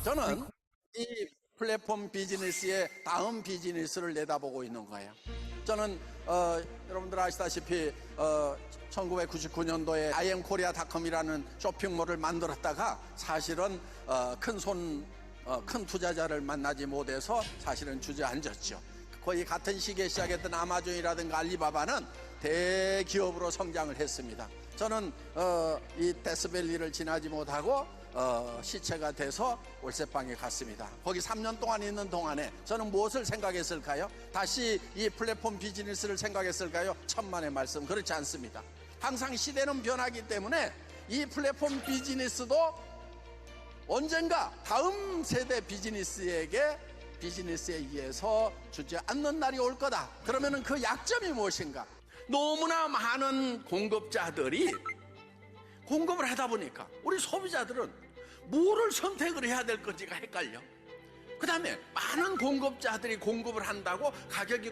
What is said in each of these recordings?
저는 이 플랫폼 비즈니스의 다음 비즈니스를 내다보고 있는 거예요. 저는 여러분들 아시다시피 1999년도에 iamkorea.com이라는 쇼핑몰을 만들었다가 사실은 큰 투자자를 만나지 못해서 사실은 주저앉았죠. 거의 같은 시기에 시작했던 아마존이라든가 알리바바는 대기업으로 성장을 했습니다. 저는 이 데스밸리를 지나지 못하고 시체가 돼서 월세방에 갔습니다. 거기 3년 동안 있는 동안에 저는 무엇을 생각했을까요? 다시 이 플랫폼 비즈니스를 생각했을까요? 천만의 말씀, 그렇지 않습니다. 항상 시대는 변하기 때문에 이 플랫폼 비즈니스도 언젠가 다음 세대 비즈니스에 의해서 주저앉는 날이 올 거다. 그러면 그 약점이 무엇인가? 너무나 많은 공급자들이 공급을 하다 보니까 우리 소비자들은 뭐를 선택을 해야 될 건지가 헷갈려. 그 다음에 많은 공급자들이 공급을 한다고 가격이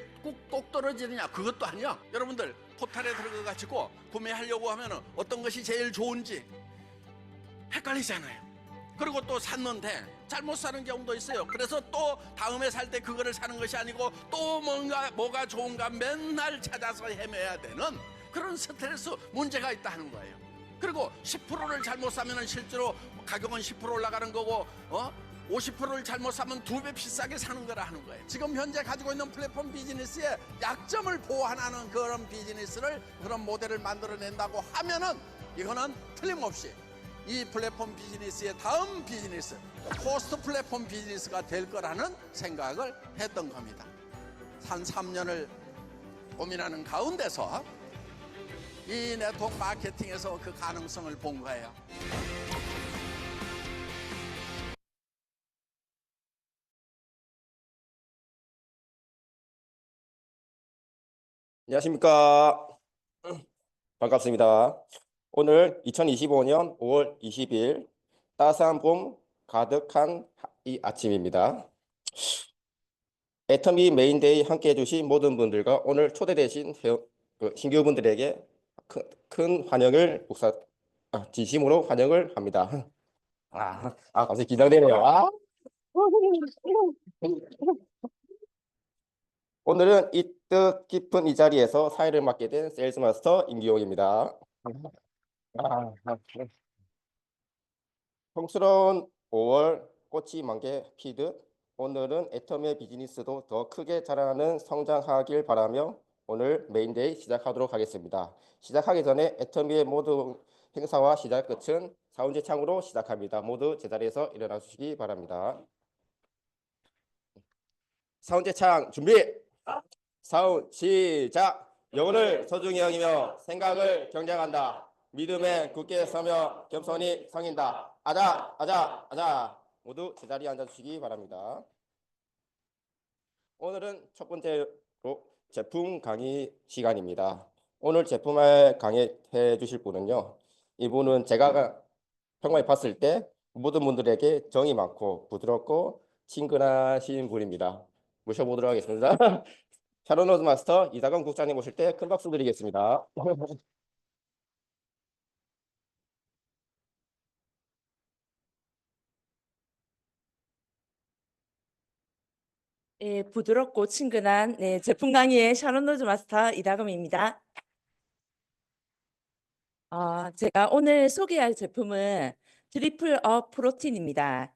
꼭 떨어지느냐? 그것도 아니야. 여러분들 포털에 들어가가지고 구매하려고 하면 어떤 것이 제일 좋은지 헷갈리잖아요. 그리고 또 샀는데 잘못 사는 경우도 있어요. 그래서 또 다음에 살 때 그거를 사는 것이 아니고 또 뭐가 좋은가 맨날 찾아서 헤매야 되는 그런 스트레스 문제가 있다는 거예요. 그리고 10%를 잘못 사면 실제로 가격은 10% 올라가는 거고 50%를 잘못 사면 2배 비싸게 사는 거라 하는 거예요. 지금 현재 가지고 있는 플랫폼 비즈니스의 약점을 보완하는 그런 비즈니스를, 그런 모델을 만들어낸다고 하면은 이거는 틀림없이 이 플랫폼 비즈니스의 다음 비즈니스, 포스트 플랫폼 비즈니스가 될 거라는 생각을 했던 겁니다. 한 3년을 고민하는 가운데서 이 네트워크 마케팅에서 그 가능성을 본 거예요. 안녕하십니까. 반갑습니다. 오늘 2025년 5월 20일 따스한 봄 가득한 이 아침입니다. 애터미 메인데이 함께 해주신 모든 분들과 오늘 초대되신 신규분들에게 큰 환영을 진심으로 환영을 합니다. 갑자기 긴장되네요. 오늘은 이 뜻깊은 이 자리에서 사회를 맡게 된 세일즈 마스터 임기용입니다. 성스러운 5월 꽃이 만개 피듯 오늘은 애터미의 비즈니스도 더 크게 자라나는 성장하길 바라며 오늘 메인데이 시작하도록 하겠습니다. 시작하기 전에 애터미의 모든 행사와 시작 끝은 사운드 창으로 시작합니다. 모두 제자리에서 일어나 주시기 바랍니다. 사운드 창 준비! 사운드 시작! 영혼을 소중히 여기며 생각을 경쟁한다. 믿음에 굳게 서며 겸손히 성인다. 아자. 모두 제자리에 앉아주시기 바랍니다. 오늘은 첫 번째로 제품 강의 시간입니다. 오늘 제품을 강의해 주실 분은요. 이분은 제가 평범히 봤을 때 모든 분들에게 정이 많고 부드럽고 친근하신 분입니다. 모셔보도록 하겠습니다. 샤론 로즈 마스터 이다건 국장님 오실 때 큰 박수 드리겠습니다. 부드럽고 친근한 제품 강의의 샤론 로즈 마스터 이다금입니다. 제가 오늘 소개할 제품은 트리플 업 프로틴입니다.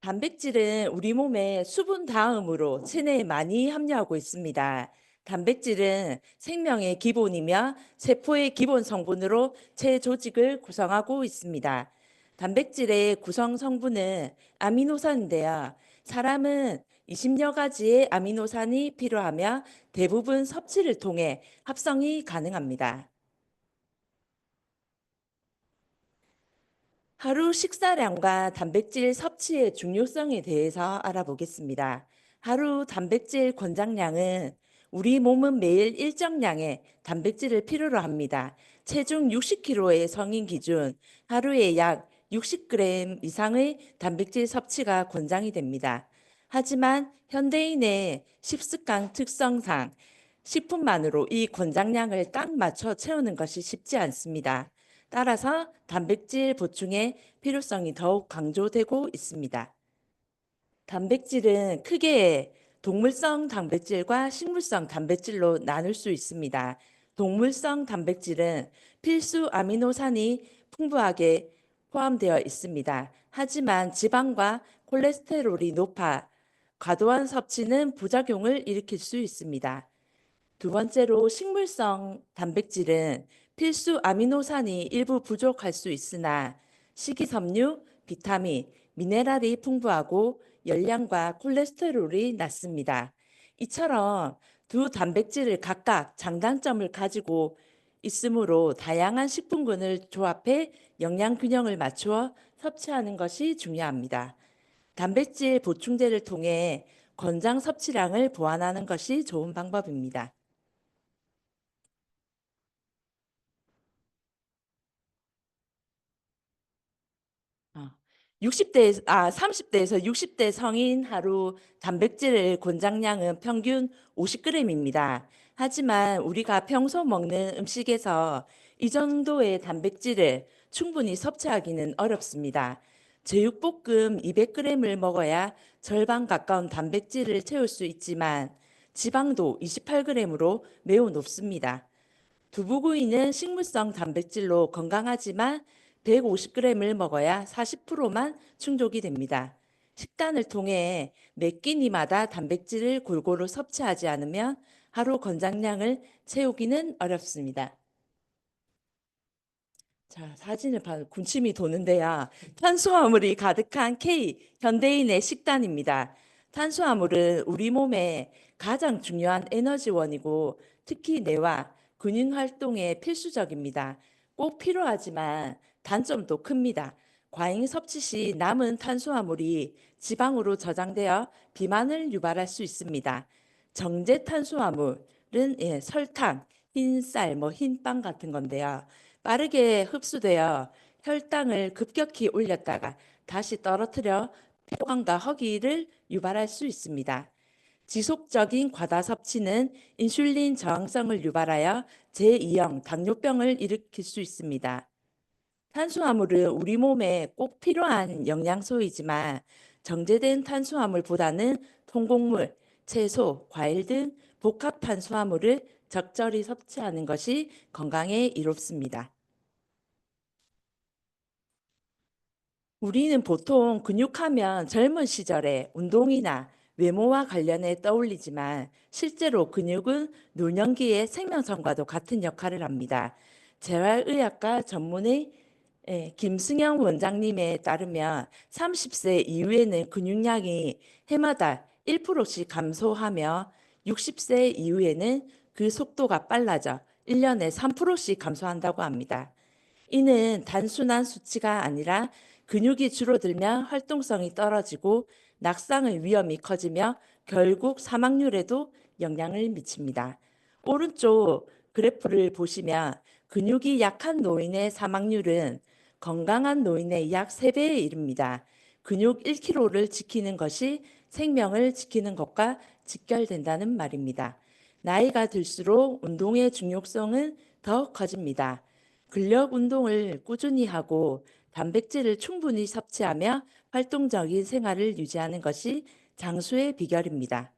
단백질은 우리 몸에 수분 다음으로 체내에 많이 함유하고 있습니다. 단백질은 생명의 기본이며 세포의 기본 성분으로 체 조직을 구성하고 있습니다. 단백질의 구성 성분은 아미노산인데요. 사람은 20여 가지의 아미노산이 필요하며 대부분 섭취를 통해 합성이 가능합니다. 하루 식사량과 단백질 섭취의 중요성에 대해서 알아보겠습니다. 하루 단백질 권장량은 우리 몸은 매일 일정량의 단백질을 필요로 합니다. 체중 60kg의 성인 기준 하루에 약 60g 이상의 단백질 섭취가 권장이 됩니다. 하지만 현대인의 식습관 특성상 식품만으로 이 권장량을 딱 맞춰 채우는 것이 쉽지 않습니다. 따라서 단백질 보충의 필요성이 더욱 강조되고 있습니다. 단백질은 크게 동물성 단백질과 식물성 단백질로 나눌 수 있습니다. 동물성 단백질은 필수 아미노산이 풍부하게 포함되어 있습니다. 하지만 지방과 콜레스테롤이 높아 과도한 섭취는 부작용을 일으킬 수 있습니다. 두 번째로 식물성 단백질은 필수 아미노산이 일부 부족할 수 있으나 식이섬유, 비타민, 미네랄이 풍부하고 열량과 콜레스테롤이 낮습니다. 이처럼 두 단백질을 각각 장단점을 가지고 있으므로 다양한 식품군을 조합해 영양 균형을 맞추어 섭취하는 것이 중요합니다. 단백질 보충제를 통해 권장 섭취량을 보완하는 것이 좋은 방법입니다. 30대에서 60대 성인 하루 단백질 권장량은 평균 50g입니다. 하지만 우리가 평소 먹는 음식에서 이 정도의 단백질을 충분히 섭취하기는 어렵습니다. 제육볶음 200g을 먹어야 절반 가까운 단백질을 채울 수 있지만 지방도 28g으로 매우 높습니다. 두부구이는 식물성 단백질로 건강하지만 150g을 먹어야 40%만 충족이 됩니다. 식단을 통해 매 끼니마다 단백질을 골고루 섭취하지 않으면 하루 권장량을 채우기는 어렵습니다. 자, 사진을 봐 군침이 도는데요. 탄수화물이 가득한 K, 현대인의 식단입니다. 탄수화물은 우리 몸의 가장 중요한 에너지원이고 특히 뇌와 근육 활동에 필수적입니다. 꼭 필요하지만 단점도 큽니다. 과잉 섭취 시 남은 탄수화물이 지방으로 저장되어 비만을 유발할 수 있습니다. 정제 탄수화물은 설탕, 흰쌀, 흰빵 같은 건데요. 빠르게 흡수되어 혈당을 급격히 올렸다가 다시 떨어뜨려 피로감과 허기를 유발할 수 있습니다. 지속적인 과다 섭취는 인슐린 저항성을 유발하여 제2형 당뇨병을 일으킬 수 있습니다. 탄수화물은 우리 몸에 꼭 필요한 영양소이지만 정제된 탄수화물보다는 통곡물, 채소, 과일 등 복합 탄수화물을 적절히 섭취하는 것이 건강에 이롭습니다. 우리는 보통 근육하면 젊은 시절에 운동이나 외모와 관련해 떠올리지만 실제로 근육은 노년기의 생명선과도 같은 역할을 합니다. 재활의학과 전문의 김승영 원장님에 따르면 30세 이후에는 근육량이 해마다 1%씩 감소하며 60세 이후에는 그 속도가 빨라져 1년에 3%씩 감소한다고 합니다. 이는 단순한 수치가 아니라 근육이 줄어들면 활동성이 떨어지고 낙상의 위험이 커지며 결국 사망률에도 영향을 미칩니다. 오른쪽 그래프를 보시면 근육이 약한 노인의 사망률은 건강한 노인의 약 3배에 이릅니다. 근육 1kg를 지키는 것이 생명을 지키는 것과 직결된다는 말입니다. 나이가 들수록 운동의 중요성은 더 커집니다. 근력 운동을 꾸준히 하고 단백질을 충분히 섭취하며 활동적인 생활을 유지하는 것이 장수의 비결입니다.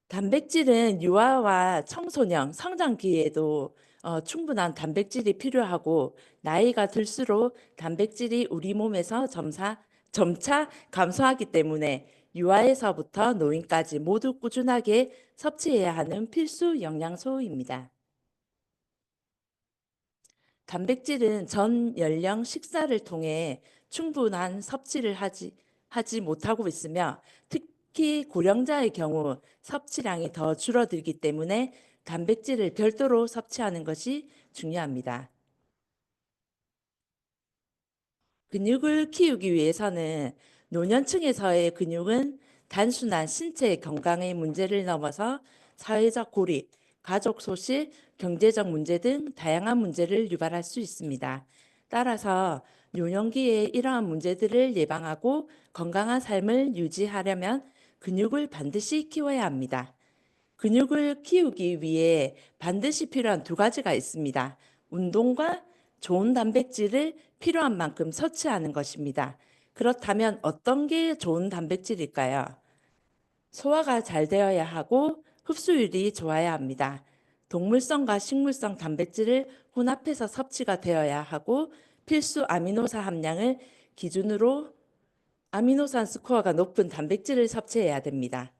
단백질은 유아와 청소년 성장기에도 충분한 단백질이 필요하고 나이가 들수록 단백질이 우리 몸에서 점차 감소하기 때문에 유아에서부터 노인까지 모두 꾸준하게 섭취해야 하는 필수 영양소입니다. 단백질은 전 연령 식사를 통해 충분한 섭취를 하지 못하고 있으며 특히 고령자의 경우 섭취량이 더 줄어들기 때문에 단백질을 별도로 섭취하는 것이 중요합니다. 근육을 키우기 위해서는 노년층에서의 근육은 단순한 신체 건강의 문제를 넘어서 사회적 고립, 가족 소실, 경제적 문제 등 다양한 문제를 유발할 수 있습니다. 따라서 노년기에 이러한 문제들을 예방하고 건강한 삶을 유지하려면 근육을 반드시 키워야 합니다. 근육을 키우기 위해 반드시 필요한 두 가지가 있습니다. 운동과 좋은 단백질을 필요한 만큼 섭취하는 것입니다. 그렇다면 어떤 게 좋은 단백질일까요? 소화가 잘 되어야 하고 흡수율이 좋아야 합니다. 동물성과 식물성 단백질을 혼합해서 섭취가 되어야 하고 필수 아미노산 함량을 기준으로 아미노산 스코어가 높은 단백질을 섭취해야 됩니다.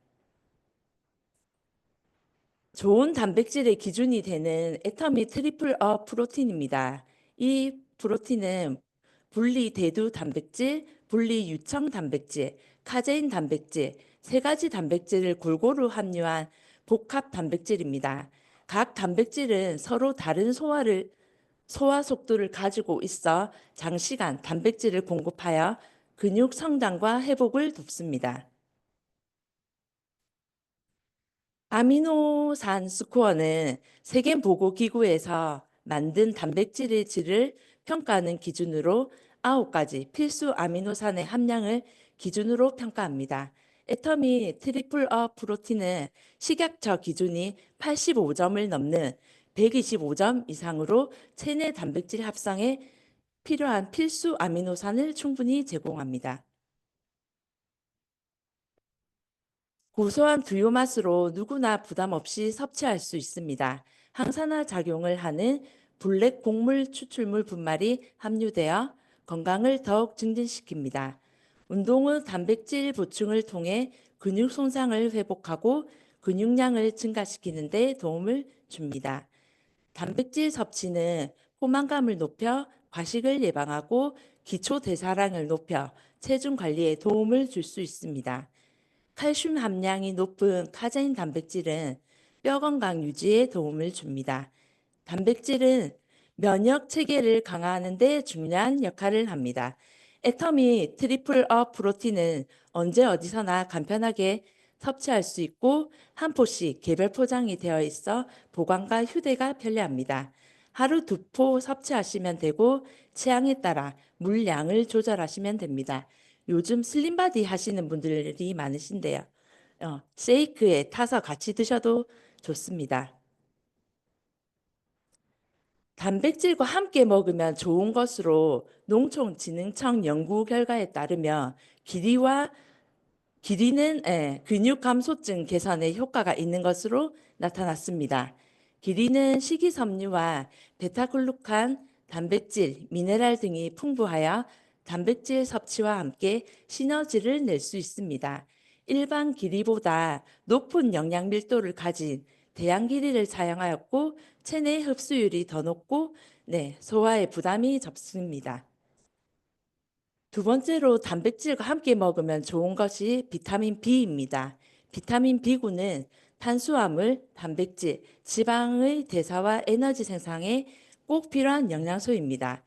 좋은 단백질의 기준이 되는 애터미 트리플 어 프로틴입니다. 이 프로틴은 분리 대두 단백질, 분리 유청 단백질, 카제인 단백질, 세 가지 단백질을 골고루 함유한 복합 단백질입니다. 각 단백질은 서로 다른 소화 속도를 가지고 있어 장시간 단백질을 공급하여 근육 성장과 회복을 돕습니다. 아미노산 스코어는 세계보건기구에서 만든 단백질의 질을 평가하는 기준으로 9가지 필수 아미노산의 함량을 기준으로 평가합니다. 애터미 트리플 어 프로틴은 식약처 기준이 85점을 넘는 125점 이상으로 체내 단백질 합성에 필요한 필수 아미노산을 충분히 제공합니다. 고소한 두유 맛으로 누구나 부담 없이 섭취할 수 있습니다. 항산화 작용을 하는 블랙 곡물 추출물 분말이 함유되어 건강을 더욱 증진시킵니다. 운동 후 단백질 보충을 통해 근육 손상을 회복하고 근육량을 증가시키는 데 도움을 줍니다. 단백질 섭취는 포만감을 높여 과식을 예방하고 기초 대사량을 높여 체중 관리에 도움을 줄 수 있습니다. 칼슘 함량이 높은 카제인 단백질은 뼈 건강 유지에 도움을 줍니다. 단백질은 면역 체계를 강화하는 데 중요한 역할을 합니다. 애터미 트리플 어 프로틴은 언제 어디서나 간편하게 섭취할 수 있고 한 포씩 개별 포장이 되어 있어 보관과 휴대가 편리합니다. 하루 2포 섭취하시면 되고 취향에 따라 물량을 조절하시면 됩니다. 요즘 슬림바디 하시는 분들이 많으신데요. 쉐이크에 타서 같이 드셔도 좋습니다. 단백질과 함께 먹으면 좋은 것으로 농촌진흥청 연구 결과에 따르면 길이는 근육 감소증 개선에 효과가 있는 것으로 나타났습니다. 길이는 식이섬유와 베타글루칸, 단백질, 미네랄 등이 풍부하여 단백질 섭취와 함께 시너지를 낼 수 있습니다. 일반 길이보다 높은 영양 밀도를 가진 대양 길이를 사용하였고 체내 흡수율이 더 높고 소화에 부담이 적습니다. 두 번째로 단백질과 함께 먹으면 좋은 것이 비타민 B입니다. 비타민 B군은 탄수화물, 단백질, 지방의 대사와 에너지 생성에 꼭 필요한 영양소입니다.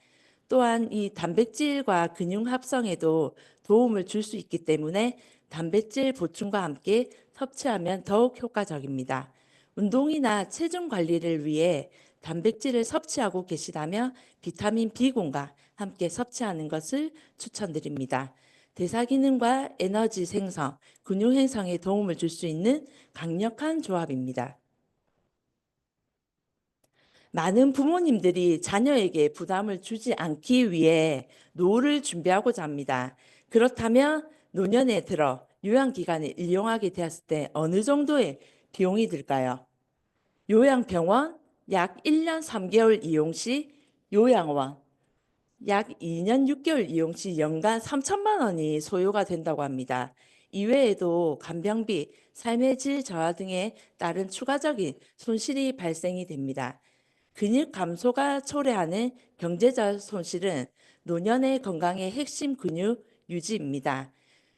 또한 이 단백질과 근육 합성에도 도움을 줄 수 있기 때문에 단백질 보충과 함께 섭취하면 더욱 효과적입니다. 운동이나 체중 관리를 위해 단백질을 섭취하고 계시다면 비타민 B군과 함께 섭취하는 것을 추천드립니다. 대사 기능과 에너지 생성, 근육 형성에 도움을 줄 수 있는 강력한 조합입니다. 많은 부모님들이 자녀에게 부담을 주지 않기 위해 노후를 준비하고자 합니다. 그렇다면 노년에 들어 요양기관을 이용하게 되었을 때 어느 정도의 비용이 들까요? 요양병원 약 1년 3개월 이용 시 요양원 약 2년 6개월 이용 시 연간 3천만 원이 소요가 된다고 합니다. 이외에도 간병비, 삶의 질 저하 등에 따른 추가적인 손실이 발생이 됩니다. 근육 감소가 초래하는 경제적 손실은 노년의 건강의 핵심 근육 유지입니다.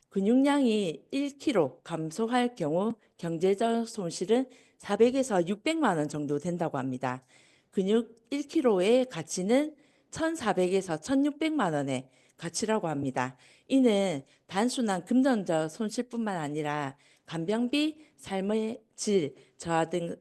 근육량이 1kg 감소할 경우 경제적 손실은 400에서 600만 원 정도 된다고 합니다. 근육 1kg의 가치는 1,400에서 1,600만 원의 가치라고 합니다. 이는 단순한 금전적 손실뿐만 아니라 간병비, 삶의 질 저하 등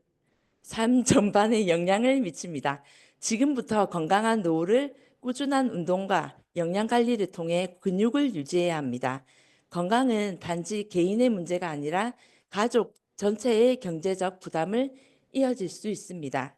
삶 전반에 영향을 미칩니다. 지금부터 건강한 노후를 꾸준한 운동과 영양 관리를 통해 근육을 유지해야 합니다. 건강은 단지 개인의 문제가 아니라 가족, 전체의 경제적 부담을 이어질 수 있습니다.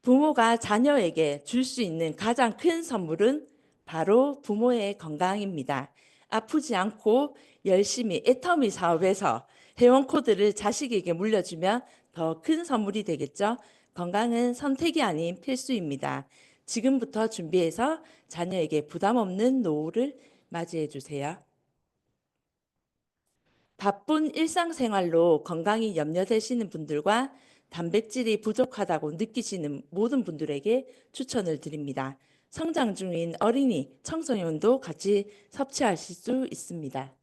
부모가 자녀에게 줄 수 있는 가장 큰 선물은 바로 부모의 건강입니다. 아프지 않고 열심히 애터미 사업에서 회원 코드를 자식에게 물려주면 더 큰 선물이 되겠죠. 건강은 선택이 아닌 필수입니다. 지금부터 준비해서 자녀에게 부담 없는 노후를 맞이해 주세요. 바쁜 일상생활로 건강이 염려되시는 분들과 단백질이 부족하다고 느끼시는 모든 분들에게 추천을 드립니다. 성장 중인 어린이, 청소년도 같이 섭취하실 수 있습니다.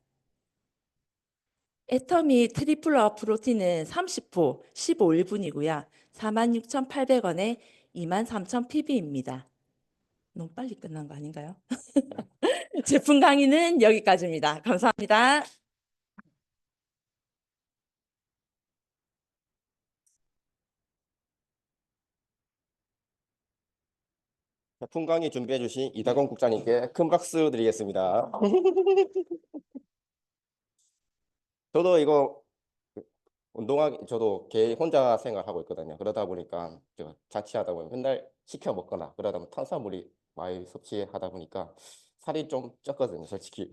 애터미 트리플러 프로틴은 30호 15일분이고요. 46,800원에 23,000 ppb입니다. 너무 빨리 끝난 거 아닌가요? 제품 강의는 여기까지입니다. 감사합니다. 제품 강의 준비해 주신 이다건 국장님께 큰 박수 드리겠습니다. 저도 이거 운동하기 저도 개 혼자 생활하고 있거든요. 그러다 보니까 저 자취하다 보면 맨날 시켜 먹거나 그러다 보면 탄수화물이 많이 섭취하다 보니까 살이 좀 쪘거든요, 솔직히.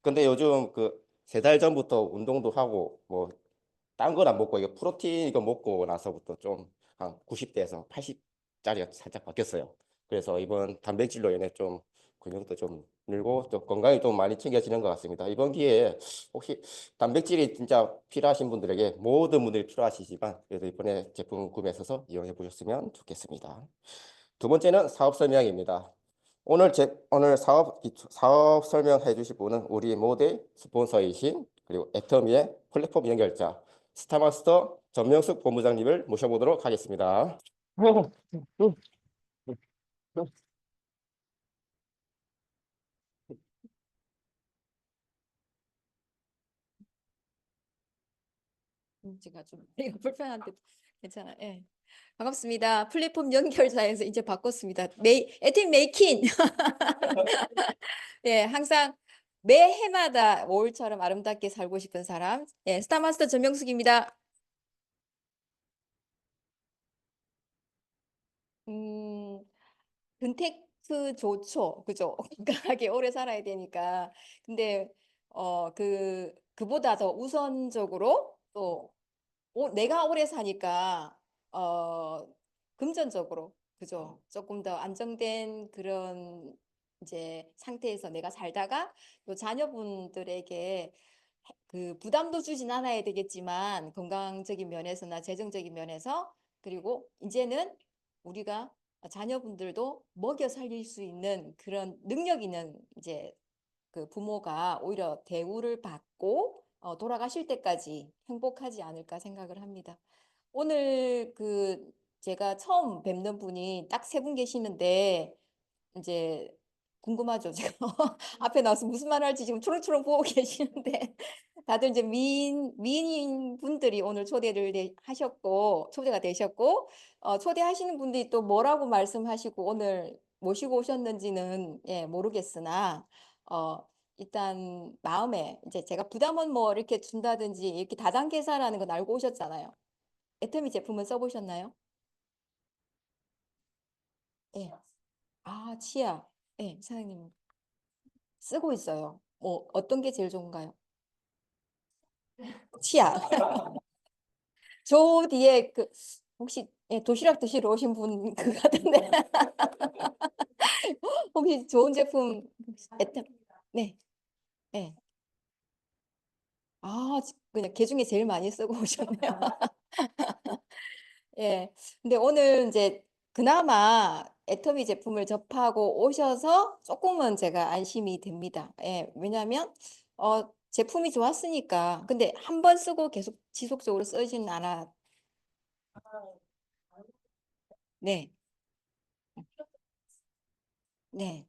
근데 요즘 그 3달 전부터 운동도 하고 뭐 딴 건 안 먹고 이거 프로틴 이거 먹고 나서부터 좀 한 90대에서 80짜리가 살짝 바뀌었어요. 그래서 이번 단백질로 인해 좀 근육도 좀 늘고 또 건강이 좀 많이 챙겨지는 것 같습니다. 이번 기회에 혹시 단백질이 진짜 필요하신 분들에게 모든 분들이 필요하시지만 그래도 이번에 제품 구매하셔서 이용해 보셨으면 좋겠습니다. 두 번째는 사업 설명입니다. 오늘 사업 설명해 주실 분은 우리 모델 스폰서이신 그리고 애터미의 플랫폼 연결자 스타마스터 전명숙 본부장님을 모셔보도록 하겠습니다. 제가 좀 이거 불편한데 괜찮아. 예. 반갑습니다. 플랫폼 연결자에서 이제 바꿨습니다. 에팀 메이킹. 예, 항상 매해마다 5월처럼 아름답게 살고 싶은 사람. 예, 스타마스터 전명숙입니다. 음, 근테크 좋죠. 그죠? 건강하게 오래 살아야 되니까. 근데 그보다 더 우선적으로 또 내가 오래 사니까 어 금전적으로 그죠? 조금 더 안정된 그런 이제 상태에서 내가 살다가 또 자녀분들에게 그 부담도 주진 않아야 되겠지만 건강적인 면에서나 재정적인 면에서 그리고 이제는 우리가 자녀분들도 먹여 살릴 수 있는 그런 능력 있는 이제 그 부모가 오히려 대우를 받고 돌아가실 때까지 행복하지 않을까 생각을 합니다. 오늘 그 제가 처음 뵙는 분이 딱 3분 계시는데 이제 궁금하죠. 제가 앞에 나와서 무슨 말 할지 지금 초롱초롱 보고 계시는데 다들 이제 미인 분들이 오늘 하셨고 초대가 되셨고 초대하시는 분들이 또 뭐라고 말씀하시고 오늘 모시고 오셨는지는 예, 모르겠으나 일단 마음에 이제 제가 부담은 뭐 이렇게 준다든지 이렇게 다단계사라는 건 알고 오셨잖아요. 애터미 제품은 써보셨나요? 예. 아, 치아. 예, 사장님 쓰고 있어요. 뭐 어떤 게 제일 좋은가요? 치아. 저 뒤에 그 혹시 예, 도시락 드시러 오신 분 그 같은데 혹시 좋은 제품 애템 네, 네. 아, 그냥 개 중에 제일 많이 쓰고 오셨네요. 예. 근데 오늘 이제 그나마 애터미 제품을 접하고 오셔서 조금은 제가 안심이 됩니다. 예. 왜냐하면 제품이 좋았으니까. 근데 한 번 쓰고 계속 지속적으로 쓰지는 않아. 네. 네.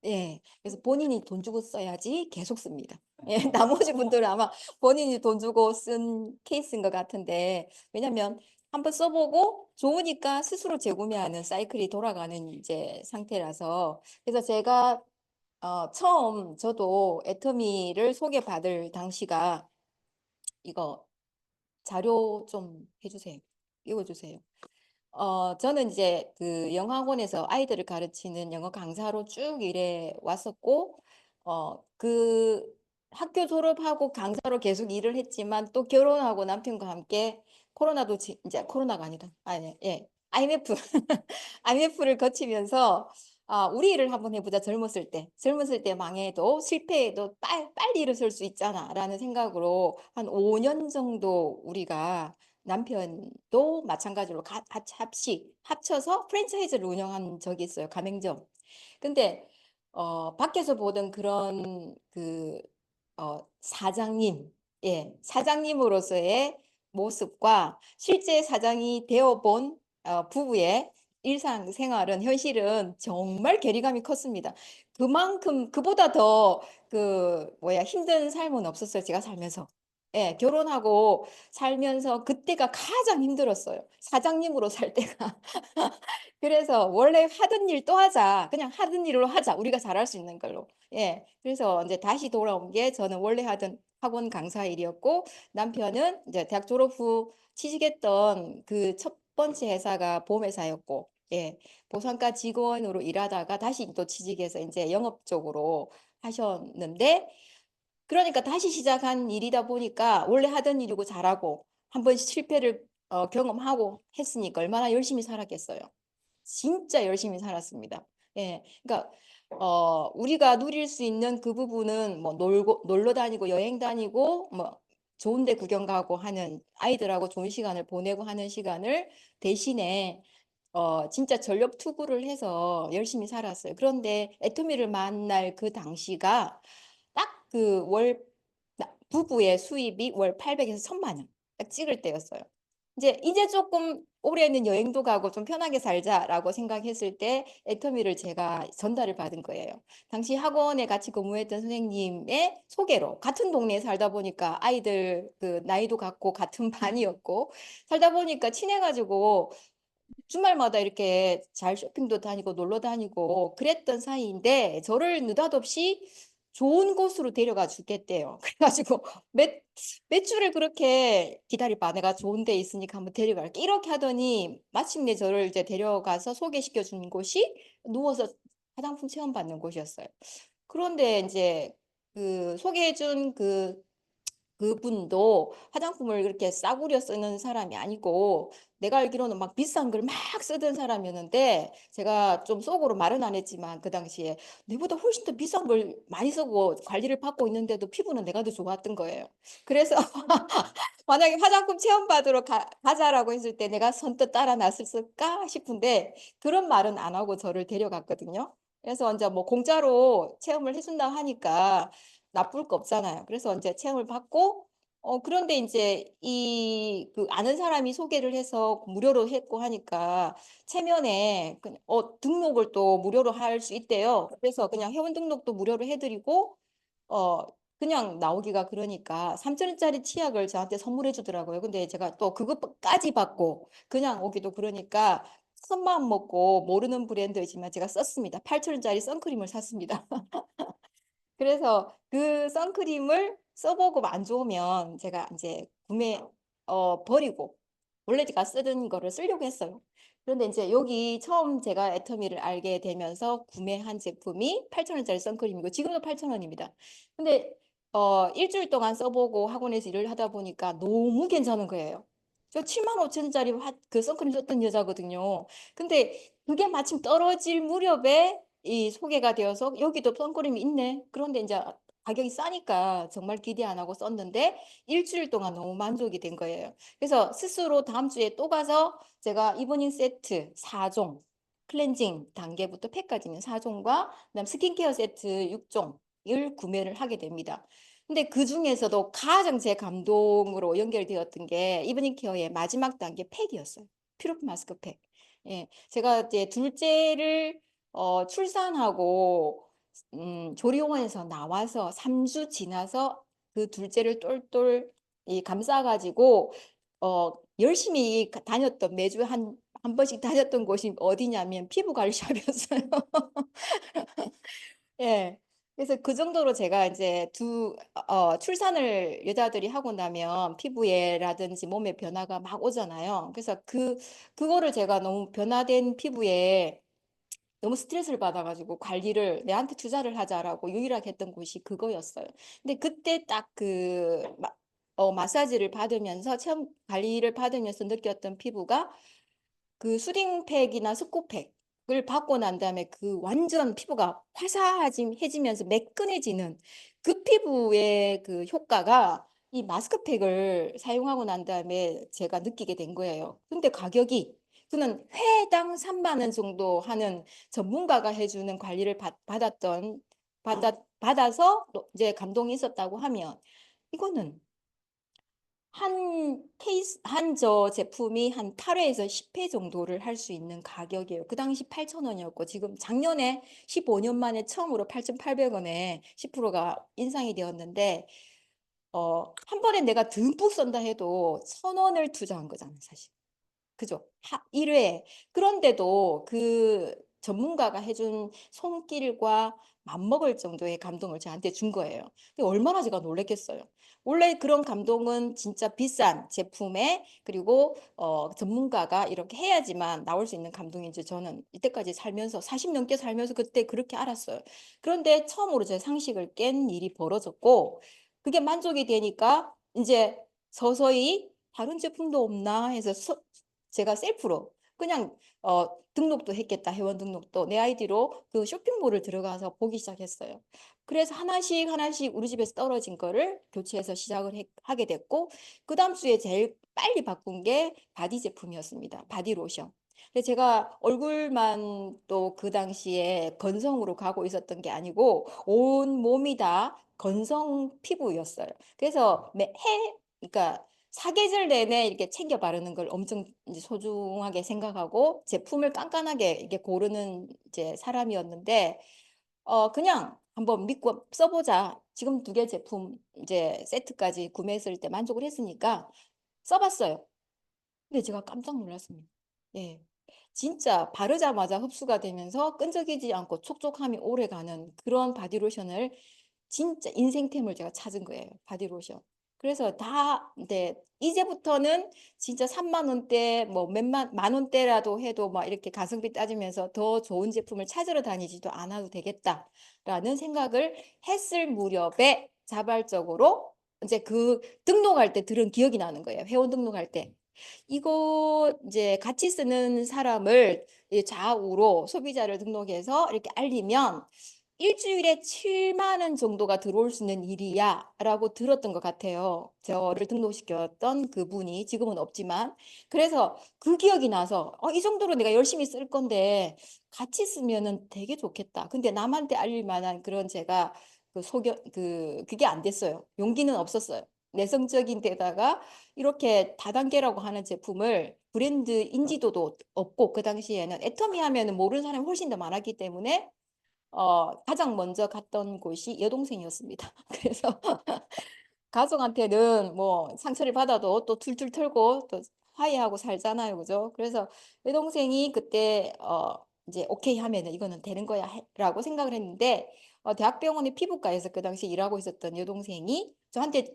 예. 그래서 본인이 돈 주고 써야지 계속 씁니다. 예. 나머지 분들은 아마 본인이 돈 주고 쓴 케이스인 것 같은데, 왜냐면 한번 써보고 좋으니까 스스로 재구매하는 사이클이 돌아가는 이제 상태라서. 그래서 제가 처음 저도 애터미를 소개받을 당시가 이거 자료 좀 해주세요. 읽어주세요. 저는 이제 그 영어학원에서 아이들을 가르치는 영어 강사로 쭉 일해 왔었고, 그 학교 졸업하고 강사로 계속 일을 했지만 또 결혼하고 남편과 함께 이제 코로나가 아니다. 아니, 예. IMF, IMF를 거치면서 우리 일을 한번 해보자. 젊었을 때 망해도 실패해도 빨리 일어설 수 있잖아라는 생각으로 한 5년 정도 우리가 남편도 마찬가지로 같이 합쳐서 프랜차이즈를 운영한 적이 있어요. 가맹점. 근데 밖에서 보던 그런 그 사장님, 예, 사장님으로서의 모습과 실제 사장이 되어본 부부의 일상생활은 현실은 정말 괴리감이 컸습니다. 그만큼 그보다 더 힘든 삶은 없었어요. 제가 살면서. 예, 결혼하고 살면서 그때가 가장 힘들었어요. 사장님으로 살 때가. 그래서 원래 하던 일 또 하자. 그냥 하던 일로 하자. 우리가 잘할 수 있는 걸로. 예. 그래서 이제 다시 돌아온 게 저는 원래 하던 학원 강사 일이었고 남편은 이제 대학 졸업 후 취직했던 그 첫 번째 회사가 보험회사였고 예. 보상과 직원으로 일하다가 다시 또 취직해서 이제 영업 쪽으로 하셨는데 그러니까 다시 시작한 일이다 보니까 원래 하던 일이고 잘하고 한번 실패를 경험하고 했으니까 얼마나 열심히 살았겠어요. 진짜 열심히 살았습니다. 예, 그러니까 우리가 누릴 수 있는 그 부분은 뭐 놀러 다니고 여행 다니고 뭐 좋은 데 구경 가고 하는 아이들하고 좋은 시간을 보내고 하는 시간을 대신에 진짜 전력 투구를 해서 열심히 살았어요. 그런데 애토미를 만날 그 당시가 딱 부부의 수입이 월 800에서 1000만 원 딱 찍을 때였어요. 이제 조금 올해는 여행도 가고 좀 편하게 살자라고 생각했을 때 애터미를 제가 전달을 받은 거예요. 당시 학원에 같이 근무했던 선생님의 소개로 같은 동네에 살다 보니까 아이들 그 나이도 같고 같은 반이었고 살다 보니까 친해가지고 주말마다 이렇게 잘 쇼핑도 다니고 놀러 다니고 그랬던 사이인데 저를 느닷없이 좋은 곳으로 데려가 주겠대요. 그래가지고 몇 주를 그렇게 기다려봐. 내가 좋은 데 있으니까 한번 데려갈게. 이렇게 하더니 마침내 저를 이제 데려가서 소개시켜 준 곳이 누워서 화장품 체험받는 곳이었어요. 그런데 이제 그 소개해 준 그분도 화장품을 그렇게 싸구려 쓰는 사람이 아니고 내가 알기로는 막 비싼 걸 막 쓰던 사람이었는데 제가 좀 속으로 말은 안 했지만 그 당시에 내보다 훨씬 더 비싼 걸 많이 쓰고 관리를 받고 있는데도 피부는 내가 더 좋았던 거예요. 그래서 만약에 화장품 체험받으러 가자라고 했을 때 내가 선뜻 따라 나섰을까 싶은데 그런 말은 안 하고 저를 데려갔거든요. 그래서 이제 뭐 공짜로 체험을 해준다 하니까 나쁠 거 없잖아요. 그래서 이제 체험을 받고 그런데 이제 그 아는 사람이 소개를 해서 무료로 했고 하니까 체면에 등록을 또 무료로 할 수 있대요. 그래서 그냥 회원 등록도 무료로 해드리고 어 그냥 나오기가 그러니까 3,000원짜리 치약을 저한테 선물해 주더라고요. 근데 제가 또 그것까지 받고 그냥 오기도 그러니까 큰 마음 먹고 모르는 브랜드이지만 제가 썼습니다. 8,000원짜리 선크림을 샀습니다. 그래서 그 선크림을 써보고 안 좋으면 제가 이제 버리고 원래 제가 쓰던 거를 쓰려고 했어요. 그런데 이제 여기 처음 제가 애터미를 알게 되면서 구매한 제품이 8,000원짜리 선크림이고 지금도 8,000원입니다. 근데 일주일 동안 써보고 학원에서 일을 하다 보니까 너무 괜찮은 거예요. 저 75,000원짜리 그 선크림 썼던 여자거든요. 근데 그게 마침 떨어질 무렵에 이 소개가 되어서 여기도 선크림이 있네. 그런데 이제 가격이 싸니까 정말 기대 안 하고 썼는데 일주일 동안 너무 만족이 된 거예요. 그래서 스스로 다음 주에 또 가서 제가 이브닝 세트 4종, 클렌징 단계부터 팩까지는 4종과 그다음 스킨케어 세트 6종을 구매를 하게 됩니다. 근데 그 중에서도 가장 제 감동으로 연결되었던 게 이브닝 케어의 마지막 단계 팩이었어요. 퓨르 마스크 팩. 예, 제가 이제 둘째를 출산하고 조리원에서 나와서 3주 지나서 그 둘째를 똘똘 감싸가지고 열심히 다녔던 매주 한 번씩 다녔던 곳이 어디냐면 피부관리샵이었어요. 예. 그래서 그 정도로 제가 이제 출산을 여자들이 하고 나면 피부에라든지 몸에 변화가 막 오잖아요. 그래서 그거를 제가 너무 변화된 피부에 너무 스트레스를 받아가지고 관리를 내한테 투자를 하자라고 유일하게 했던 곳이 그거였어요. 근데 그때 딱 마사지를 받으면서 체험 관리를 받으면서 느꼈던 피부가 그 수딩팩이나 스코팩을 받고 난 다음에 그 완전 피부가 화사해지면서 매끈해지는 그 피부의 그 효과가 이 마스크팩을 사용하고 난 다음에 제가 느끼게 된 거예요. 근데 가격이 그는 회당 3만 원 정도 하는 전문가가 해주는 관리를 받아서 또 이제 감동이 있었다고 하면 이거는 한 제품이 한 8회에서 10회 정도를 할 수 있는 가격이에요. 그 당시 8,000원이었고, 지금 작년에 15년 만에 처음으로 8,800원에 10%가 인상이 되었는데, 한 번에 내가 듬뿍 쓴다 해도 1,000원을 투자한 거잖아요, 사실. 그죠? 1회. 그런데도 그 전문가가 해준 손길과 맞먹을 정도의 감동을 저한테 준 거예요. 근데 얼마나 제가 놀랬겠어요. 원래 그런 감동은 진짜 비싼 제품에 그리고 전문가가 이렇게 해야지만 나올 수 있는 감동인지 저는 이때까지 살면서 40 넘게 살면서 그때 그렇게 알았어요. 그런데 처음으로 제 상식을 깬 일이 벌어졌고 그게 만족이 되니까 이제 서서히 다른 제품도 없나 해서 제가 셀프로 그냥 등록도 했겠다. 회원 등록도 내 아이디로 그 쇼핑몰을 들어가서 보기 시작했어요. 그래서 하나씩 하나씩 우리 집에서 떨어진 거를 교체해서 시작을 하게 됐고 그 다음 주에 제일 빨리 바꾼 게 바디 제품이었습니다. 바디 로션. 근데 제가 얼굴만 또 그 당시에 건성으로 가고 있었던 게 아니고 온 몸이 다 건성 피부였어요. 그래서 그러니까 사계절 내내 이렇게 챙겨 바르는 걸 엄청 이제 소중하게 생각하고 제품을 깐깐하게 이렇게 고르는 이제 사람이었는데 그냥 한번 믿고 써보자. 지금 2개 제품 이제 세트까지 구매했을 때 만족을 했으니까 써봤어요. 근데 제가 깜짝 놀랐습니다. 예. 진짜 바르자마자 흡수가 되면서 끈적이지 않고 촉촉함이 오래 가는 그런 바디로션을 진짜 인생템을 제가 찾은 거예요. 바디로션. 그래서 네, 이제부터는 진짜 3만 원대, 뭐 만 원대라도 해도 막 이렇게 가성비 따지면서 더 좋은 제품을 찾으러 다니지도 않아도 되겠다라는 생각을 했을 무렵에 자발적으로 이제 그 등록할 때 들은 기억이 나는 거예요. 회원 등록할 때. 이거 이제 같이 쓰는 사람을 좌우로 소비자를 등록해서 이렇게 알리면 일주일에 7만 원 정도가 들어올 수 있는 일이야 라고 들었던 것 같아요. 저를 등록시켰던 그분이 지금은 없지만 그래서 그 기억이 나서 이 정도로 내가 열심히 쓸 건데 같이 쓰면은 되게 좋겠다. 근데 남한테 알릴 만한 그런 제가 그게 안 됐어요. 용기는 없었어요. 내성적인 데다가 이렇게 다단계라고 하는 제품을 브랜드 인지도도 없고 그 당시에는 애터미 하면은 모르는 사람이 훨씬 더 많았기 때문에 가장 먼저 갔던 곳이 여동생이었습니다. 그래서 가족한테는 뭐 상처를 받아도 또 툴툴 털고 또 화해하고 살잖아요. 그죠? 그래서 여동생이 그때 이제 오케이 하면은 이거는 되는 거야 라고 생각을 했는데 대학병원의 피부과에서 그 당시 일하고 있었던 여동생이 저한테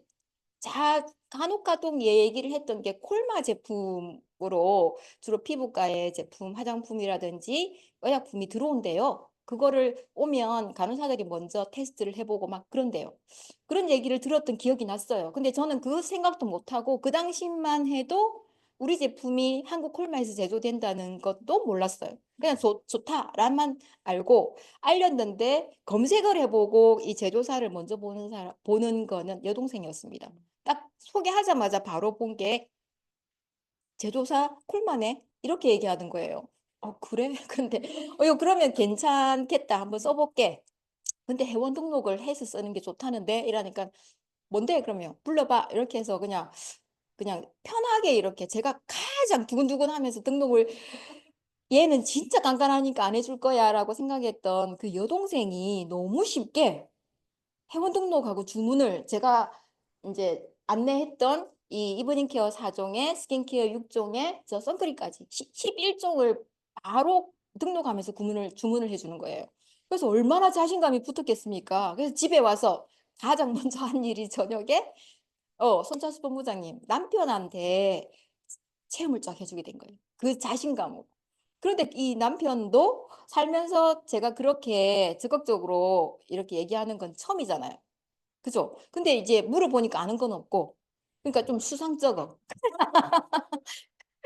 간혹가동 얘기를 했던 게 콜마 제품으로 주로 피부과의 제품, 화장품이라든지 의약품이 들어온대요. 그거를 오면 간호사들이 먼저 테스트를 해보고 막 그런대요. 그런 얘기를 들었던 기억이 났어요. 근데 저는 그 생각도 못하고 그 당시만 해도 우리 제품이 한국 콜마에서 제조된다는 것도 몰랐어요. 그냥 좋다라만 알고 알렸는데 검색을 해보고 이 제조사를 먼저 보는 거는 여동생이었습니다. 딱 소개하자마자 바로 본 게 제조사 콜마네 이렇게 얘기하는 거예요. 그래? 근데 그러면 괜찮겠다. 한번 써볼게. 근데 회원 등록을 해서 쓰는 게 좋다는데 이러니까 뭔데 그러면 불러봐 이렇게 해서 그냥 편하게 이렇게 제가 가장 두근두근 하면서 등록을 얘는 진짜 깐깐하니까 안 해줄 거야라고 생각했던 그 여동생이 너무 쉽게 회원 등록하고 주문을 제가 이제 안내했던 이 이브닝 케어 4종에 스킨케어 6종에 저 선크림까지 11종을 바로 등록하면서 주문을 해주는 거예요. 그래서 얼마나 자신감이 붙었겠습니까? 그래서 집에 와서 가장 먼저 한 일이 저녁에 손찬수 본부장님 남편한테 체험을 쫙 해주게 된 거예요. 그 자신감으로. 그런데 이 남편도 살면서 제가 그렇게 적극적으로 이렇게 얘기하는 건 처음이잖아요. 그죠? 근데 이제 물어보니까 아는 건 없고, 그러니까 좀 수상쩍어.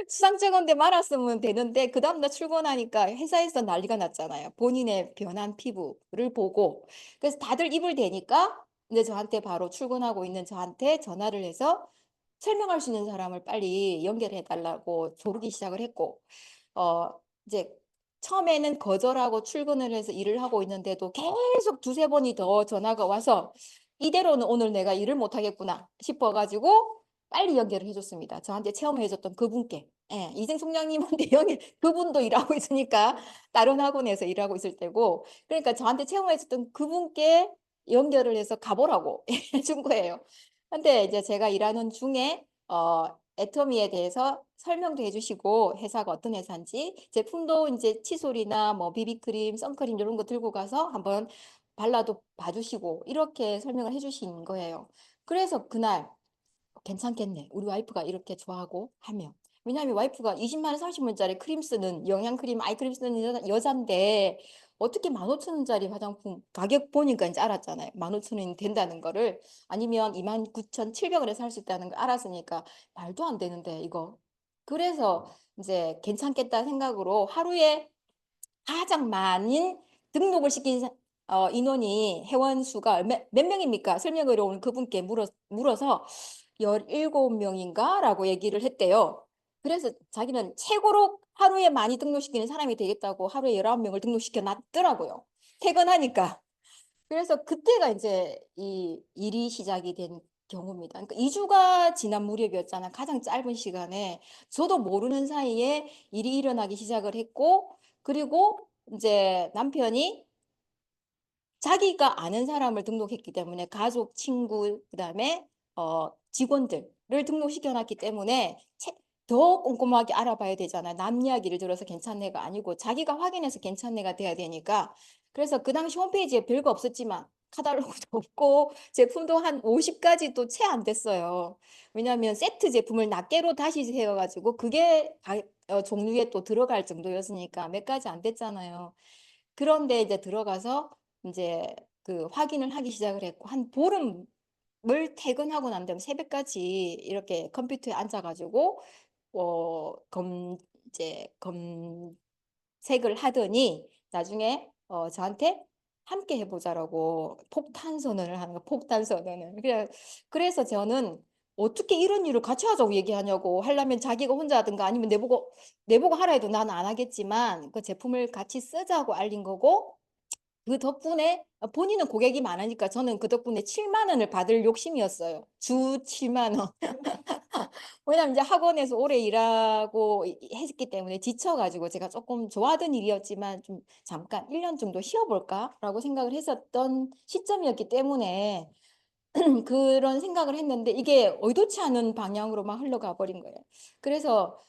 수상쩍은데 말았으면 되는데, 그 다음날 출근하니까 회사에서 난리가 났잖아요. 본인의 변한 피부를 보고. 그래서 다들 입을 대니까, 이제 저한테 바로 출근하고 있는 저한테 전화를 해서 설명할 수 있는 사람을 빨리 연결해 달라고 조르기 시작을 했고, 어, 이제 처음에는 거절하고 출근을 해서 일을 하고 있는데도 계속 두세 번이 더 전화가 와서 이대로는 오늘 내가 일을 못 하겠구나 싶어가지고 빨리 연결을 해줬습니다. 저한테 체험해줬던 그분께. 예, 이생 총장님한테 연결, 그분도 일하고 있으니까 다른 학원에서 일하고 있을 때고, 그러니까 저한테 체험해줬던 그분께 연결을 해서 가보라고 해준 거예요. 근데 이제 제가 일하는 중에 애터미에 대해서 설명도 해주시고 회사가 어떤 회사인지 제품도 이제 칫솔이나 뭐 비비크림, 선크림 이런 거 들고 가서 한번 발라도 봐주시고 이렇게 설명을 해주신 거예요. 그래서 그날 괜찮겠네. 우리 와이프가 이렇게 좋아하고 하면. 왜냐하면 와이프가 20만 원, 30만원짜리 크림 쓰는 영양크림, 아이크림 쓰는 여잔데 어떻게 15,000원짜리 화장품 가격 보니까 이제 알았잖아요. 15,000원이 된다는 거를 아니면 29,700원에 살 수 있다는 걸 알았으니까 말도 안 되는데 이거. 그래서 이제 괜찮겠다 생각으로 하루에 가장 많은 등록을 시킨 인원이 회원 수가 몇 명입니까? 설명을 오늘 그분께 물어서 17명인가? 라고 얘기를 했대요. 그래서 자기는 최고로 하루에 많이 등록시키는 사람이 되겠다고 하루에 19명을 등록시켜 놨더라고요. 퇴근하니까. 그래서 그때가 이제 이 일이 시작이 된 경우입니다. 그러니까 2주가 지난 무렵이었잖아. 가장 짧은 시간에 저도 모르는 사이에 일이 일어나기 시작을 했고, 그리고 이제 남편이 자기가 아는 사람을 등록했기 때문에 가족, 친구, 그다음에 직원들을 등록시켜 놨기 때문에 더 꼼꼼하게 알아봐야 되잖아요. 남 이야기를 들어서 괜찮네가 아니고 자기가 확인해서 괜찮네가 돼야 되니까. 그래서 그 당시 홈페이지에 별거 없었지만 카탈로그도 없고 제품도 한 50가지도 채 안 됐어요. 왜냐하면 세트 제품을 낱개로 다시 세워가지고 그게 종류에 또 들어갈 정도였으니까 몇 가지 안 됐잖아요. 그런데 이제 들어가서 이제 그 확인을 하기 시작을 했고 한 보름을 퇴근하고 난 다음에 새벽까지 이렇게 컴퓨터에 앉아가지고 이제 검색을 하더니 나중에 저한테 함께 해보자라고 폭탄 선언을 하는 거, 폭탄 선언을. 그래서 저는 어떻게 이런 일을 같이 하자고 얘기하냐고 하려면 자기가 혼자 하든가 아니면 내보고 하라 해도 나는 안 하겠지만 그 제품을 같이 쓰자고 알린 거고 그 덕분에 본인은 고객이 많으니까 저는 그 덕분에 7만 원을 받을 욕심이었어요. 주 7만 원. 왜냐면 이제 학원에서 오래 일하고 했기 때문에 지쳐가지고 제가 조금 좋아하던 일이었지만 좀 잠깐 1년 정도 쉬어볼까라고 생각을 했었던 시점이었기 때문에 그런 생각을 했는데 이게 의도치 않은 방향으로 막 흘러가 버린 거예요. 그래서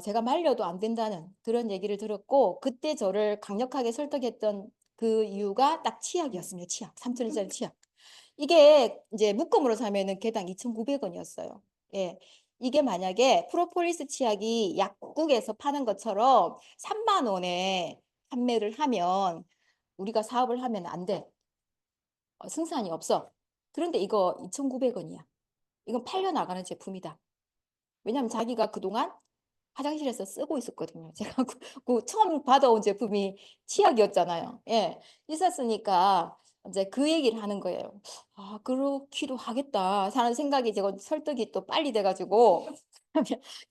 제가 말려도 안 된다는 그런 얘기를 들었고 그때 저를 강력하게 설득했던 그 이유가 딱 치약이었습니다. 치약. 3,000원짜리 치약. 이게 이제 묶음으로 사면은 개당 2,900원이었어요. 예. 이게 만약에 프로폴리스 치약이 약국에서 파는 것처럼 3만 원에 판매를 하면 우리가 사업을 하면 안 돼. 승산이 없어. 그런데 이거 2,900원이야. 이건 팔려 나가는 제품이다. 왜냐하면 자기가 그동안 화장실에서 쓰고 있었거든요. 제가 그 처음 받아온 제품이 치약이었잖아요. 예. 있었으니까 이제 그 얘기를 하는 거예요. 아, 그렇기도 하겠다. 하는 생각이 제가 설득이 또 빨리 돼가지고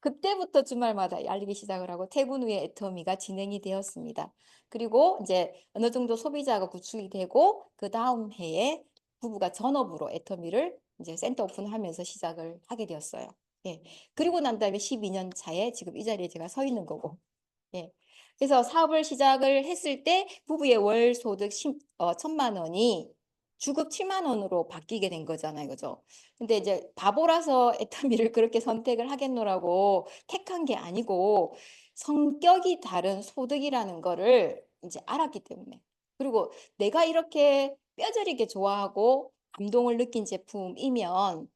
그때부터 주말마다 알리기 시작을 하고 퇴근 후에 애터미가 진행이 되었습니다. 그리고 이제 어느 정도 소비자가 구축이 되고 그 다음 해에 부부가 전업으로 애터미를 이제 센터 오픈하면서 시작을 하게 되었어요. 예. 그리고 난 다음에 12년 차에 지금 이 자리에 제가 서 있는 거고. 예. 그래서 사업을 시작을 했을 때 부부의 월 소득 1,000만 원이 주급 7만 원으로 바뀌게 된 거잖아요. 그죠? 근데 이제 바보라서 애터미를 그렇게 선택을 하겠노라고 택한 게 아니고 성격이 다른 소득이라는 거를 이제 알았기 때문에 그리고 내가 이렇게 뼈저리게 좋아하고 감동을 느낀 제품이면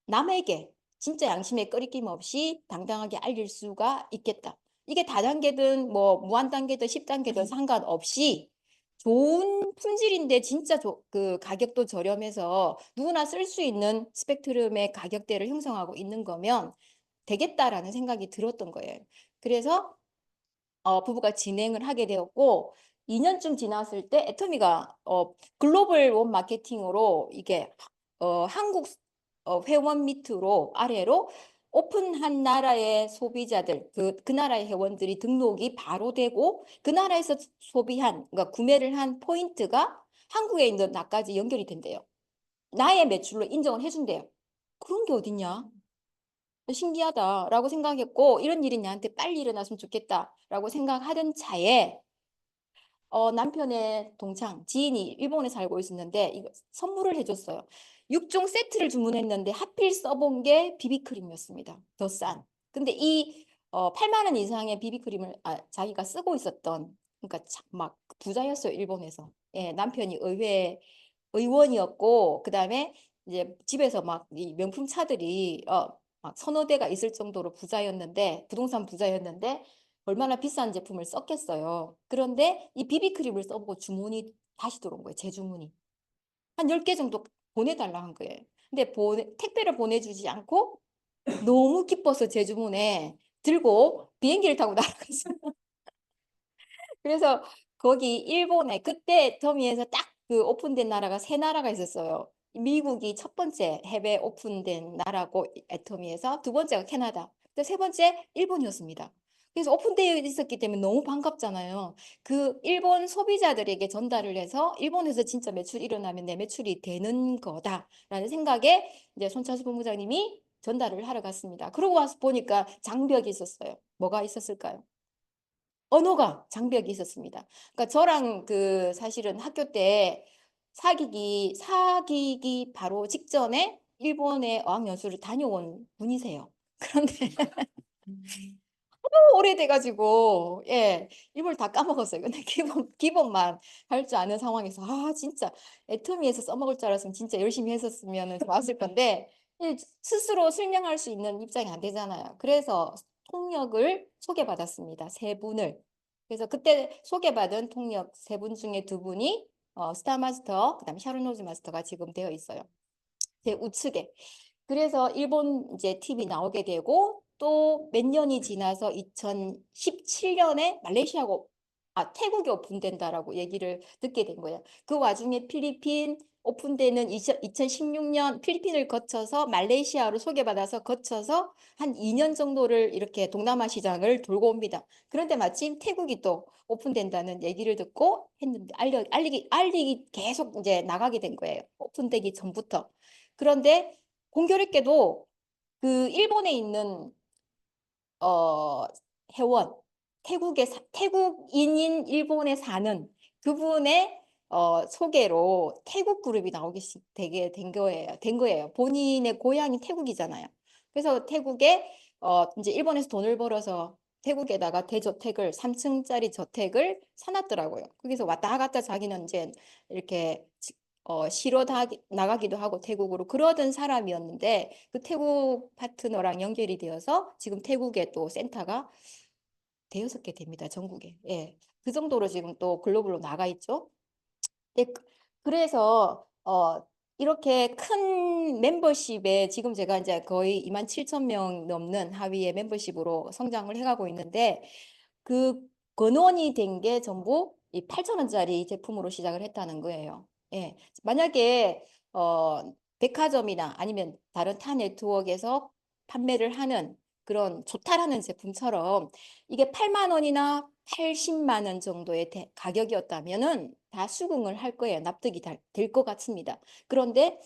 남에게 진짜 양심에 꺼리낌 없이 당당하게 알릴 수가 있겠다. 이게 다단계든 뭐 무한단계든 10단계든 상관없이 좋은 품질인데 진짜 그 가격도 저렴해서 누구나 쓸 수 있는 스펙트럼의 가격대를 형성하고 있는 거면 되겠다라는 생각이 들었던 거예요. 그래서 부부가 진행을 하게 되었고 2년쯤 지났을 때 애터미가 글로벌 원 마케팅으로 이게 한국 회원 밑으로 아래로 오픈한 나라의 소비자들 그 나라의 회원들이 등록이 바로 되고 그 나라에서 소비한 그러니까 구매를 한 포인트가 한국에 있는 나까지 연결이 된대요. 나의 매출로 인정을 해준대요. 그런 게 어딨냐? 신기하다라고 생각했고 이런 일이 나한테 빨리 일어났으면 좋겠다라고 생각하던 차에 남편의 동창 지인이 일본에 살고 있었는데 이거 선물을 해줬어요. 6종 세트를 주문했는데 하필 써본 게 비비크림이었습니다. 더 싼. 근데 이 8만 원 이상의 비비크림을 자기가 쓰고 있었던 그러니까 막 부자였어요. 일본에서. 예, 남편이 의회 의원이었고 그다음에 이제 집에서 막 이 명품 차들이 막 서너 대가 있을 정도로 부자였는데 부동산 부자였는데 얼마나 비싼 제품을 썼겠어요. 그런데 이 비비크림을 써보고 주문이 다시 들어온 거예요. 재주문이. 한 10개 정도 보내달라 한 거예요. 근데 택배를 보내주지 않고 너무 기뻐서 재주문에 들고 비행기를 타고 날아갔어요. 그래서 거기 일본에 그때 터미에서 딱 그 오픈된 나라가 세 나라가 있었어요. 미국이 첫 번째 해외 오픈된 나라고 애터미에서 두 번째가 캐나다, 세 번째 일본이었습니다. 그래서 오픈되어 있었기 때문에 너무 반갑잖아요. 그 일본 소비자들에게 전달을 해서 일본에서 진짜 매출이 일어나면 내 매출이 되는 거다라는 생각에 이제 손차수 본부장님이 전달을 하러 갔습니다. 그러고 와서 보니까 장벽이 있었어요. 뭐가 있었을까요? 언어가 장벽이 있었습니다. 그러니까 저랑 그 사실은 학교 때 사귀기 바로 직전에 일본에 어학연수를 다녀온 분이세요. 그런데 너무 오래돼가지고 예 이걸 다 까먹었어요. 근데 기본만 할 줄 아는 상황에서 진짜 애터미에서 써먹을 줄 알았으면 진짜 열심히 했었으면 좋았을 건데 스스로 설명할 수 있는 입장이 안 되잖아요. 그래서 통역을 소개받았습니다. 세 분을. 그래서 그때 소개받은 통역 세 분 중에 두 분이 스타마스터 그다음에 샤론로즈 마스터가 지금 되어 있어요. 제 우측에. 그래서 일본 이제 TV 나오게 되고 또 몇 년이 지나서 2017년에 태국이 오픈된다라고 얘기를 듣게 된 거예요. 그 와중에 필리핀 오픈되는 2016년 필리핀을 거쳐서 말레이시아로 소개받아서 거쳐서 한 2년 정도를 이렇게 동남아 시장을 돌고 옵니다. 그런데 마침 태국이 또 오픈된다는 얘기를 듣고 했는데 알리기 계속 이제 나가게 된 거예요. 오픈되기 전부터. 그런데 공교롭게도 그 일본에 있는 회원 태국인인 일본에 사는 그분의 소개로 태국 그룹이 되게 된 거예요. 본인의 고향이 태국이잖아요. 그래서 태국에 이제 일본에서 돈을 벌어서 태국에다가 대저택을 3층짜리 저택을 사놨더라고요. 거기서 왔다 갔다 자기는 이제 이렇게 쉬러 나가기도 하고 태국으로 그러던 사람이었는데 그 태국 파트너랑 연결이 되어서 지금 태국에 또 센터가 대여섯 개 됩니다. 전국에. 예. 그 정도로 지금 또 글로벌로 나가 있죠. 네, 그래서 이렇게 큰 멤버십에 지금 제가 이제 거의 27,000명 넘는 하위의 멤버십으로 성장을 해가고 있는데 그 근원이 된 게 전부 이 8,000원짜리 제품으로 시작을 했다는 거예요. 예. 만약에 백화점이나 아니면 다른 타 네트워크에서 판매를 하는 그런 조탈하는 제품처럼 이게 8만 원이나 80만 원 정도의 가격이었다면은 다 수긍을 할 거예요. 납득이 될 것 같습니다. 그런데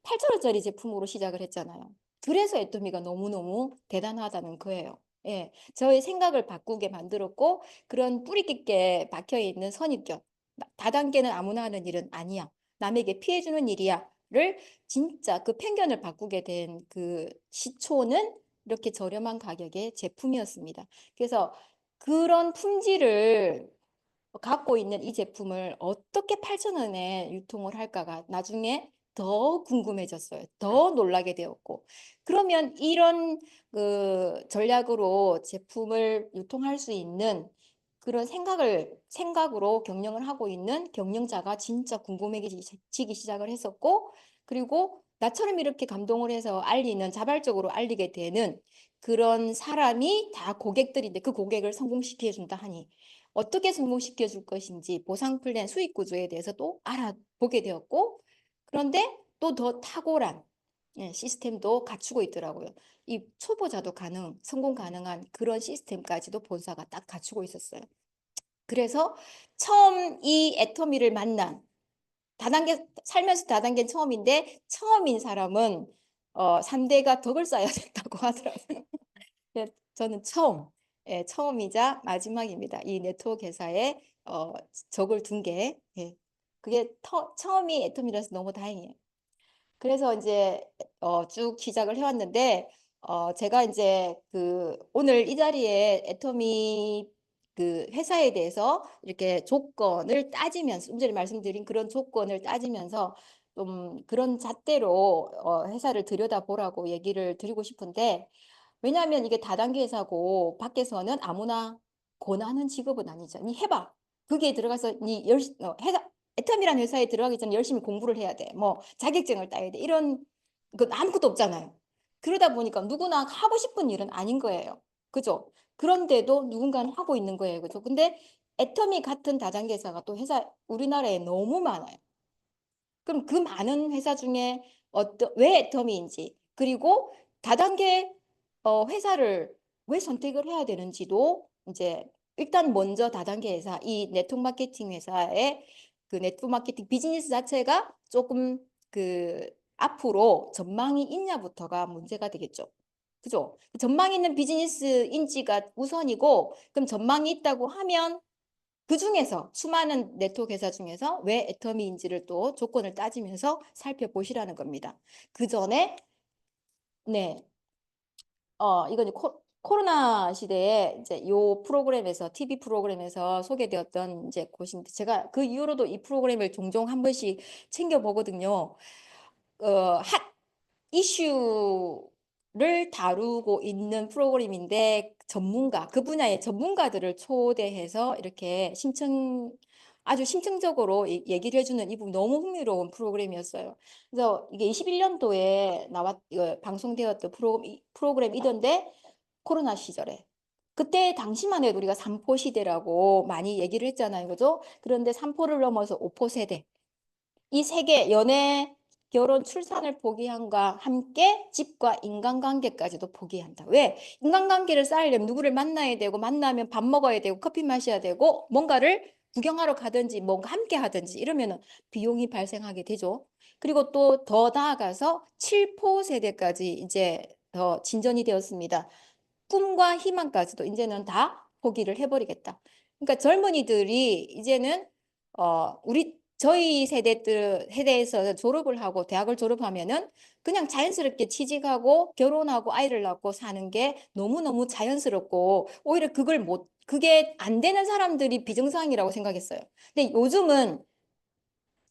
8,000원짜리 제품으로 시작을 했잖아요. 그래서 애토미가 너무너무 대단하다는 거예요. 예, 저의 생각을 바꾸게 만들었고 그런 뿌리 깊게 박혀 있는 선입견. 다단계는 아무나 하는 일은 아니야. 남에게 피해 주는 일이야를 진짜 그 편견을 바꾸게 된 그 시초는 이렇게 저렴한 가격의 제품이었습니다. 그래서 그런 품질을 갖고 있는 이 제품을 어떻게 8,000원에 유통을 할까가 나중에 더 궁금해졌어요. 더 놀라게 되었고. 그러면 이런 그 전략으로 제품을 유통할 수 있는 그런 생각으로 경영을 하고 있는 경영자가 진짜 궁금해지기 시작을 했었고, 그리고 나처럼 이렇게 감동을 해서 알리는, 자발적으로 알리게 되는 그런 사람이 다 고객들인데 그 고객을 성공시켜 준다 하니 어떻게 성공시켜 줄 것인지 보상 플랜 수익 구조에 대해서도 알아보게 되었고, 그런데 또 더 탁월한 시스템도 갖추고 있더라고요. 이 초보자도 성공 가능한 그런 시스템까지도 본사가 딱 갖추고 있었어요. 그래서 처음 이 애터미를 만난 살면서 다단계 처음인데 처음인 사람은 산대가 덕을 쌓아야 된다고 하더라고요. 저는 처음이자 마지막입니다. 이 네트워크 회사에 적을 둔 게, 그게 처음이 애텀이라서 너무 다행이에요. 그래서 이제 쭉 시작을 해왔는데, 제가 이제 오늘 이 자리에 애터미 그 회사에 대해서 이렇게 조건을 따지면서, 좀 전에 말씀드린 그런 조건을 따지면서 좀 그런 잣대로 회사를 들여다보라고 얘기를 드리고 싶은데, 왜냐하면 이게 다단계 회사고 밖에서는 아무나 권하는 직업은 아니죠. 니 해봐. 그게 들어가서 애텀이라는 회사에 들어가기 전에 열심히 공부를 해야 돼. 뭐 자격증을 따야 돼. 이런 건 아무것도 없잖아요. 그러다 보니까 누구나 하고 싶은 일은 아닌 거예요. 그죠? 그런데도 누군가는 하고 있는 거예요. 그죠? 근데 애터미 같은 다단계 회사가 또 우리나라에 너무 많아요. 그럼 그 많은 회사 중에 왜 애터미인지, 그리고 다단계 회사를 왜 선택을 해야 되는지도 이제 일단 먼저 다단계 회사, 이 네트워크 마케팅 회사의 그 네트워크 마케팅 비즈니스 자체가 조금 앞으로 전망이 있냐부터가 문제가 되겠죠. 그죠? 전망 있는 비즈니스인지가 우선이고, 그럼 전망이 있다고 하면 그 중에서 수많은 네트워크 회사 중에서 왜 애터미인지를 또 조건을 따지면서 살펴보시라는 겁니다. 그 전에 네, 이건 이제 코로나 시대에 이제 요 프로그램에서 TV 프로그램에서 소개되었던 이제 곳인데, 제가 그 이후로도 이 프로그램을 종종 한 번씩 챙겨 보거든요. 핫 이슈를 다루고 있는 프로그램인데 그 분야의 전문가들을 초대해서 이렇게 아주 심층적으로 얘기를 해주는 이 부분 너무 흥미로운 프로그램이었어요. 그래서 이게 21년도에 방송되었던 프로그램이던데 코로나 시절에 그때 당시만 해도 우리가 3포 시대라고 많이 얘기를 했잖아요. 그죠? 그런데 3포를 넘어서 5포 세대. 이 세계 연애, 결혼, 출산을 포기함과 함께 집과 인간관계까지도 포기한다. 왜? 인간관계를 쌓으려면 누구를 만나야 되고, 만나면 밥 먹어야 되고, 커피 마셔야 되고, 뭔가를 구경하러 가든지 뭔가 함께 하든지 이러면 비용이 발생하게 되죠. 그리고 또 더 나아가서 7포 세대까지 이제 더 진전이 되었습니다. 꿈과 희망까지도 이제는 다 포기를 해버리겠다. 그러니까 젊은이들이 이제는 저희 세대에서 졸업을 하고 대학을 졸업하면은 그냥 자연스럽게 취직하고 결혼하고 아이를 낳고 사는 게 너무너무 자연스럽고, 오히려 그게 안 되는 사람들이 비정상이라고 생각했어요. 근데 요즘은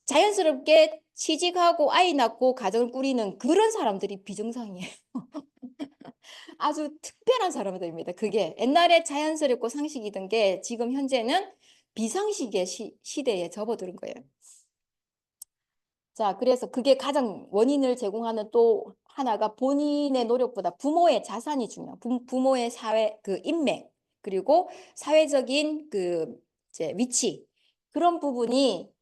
자연스럽게 취직하고 아이 낳고 가정을 꾸리는 그런 사람들이 비정상이에요. 아주 특별한 사람들입니다. 그게 옛날에 자연스럽고 상식이던 게 지금 현재는 비상식의 시대에 접어드는 거예요. 자, 그래서 그게 가장 원인을 제공하는 또 하나가 본인의 노력보다 부모의 자산이 중요해요. 부모의 인맥, 그리고 사회적인 이제 위치, 그런 부분이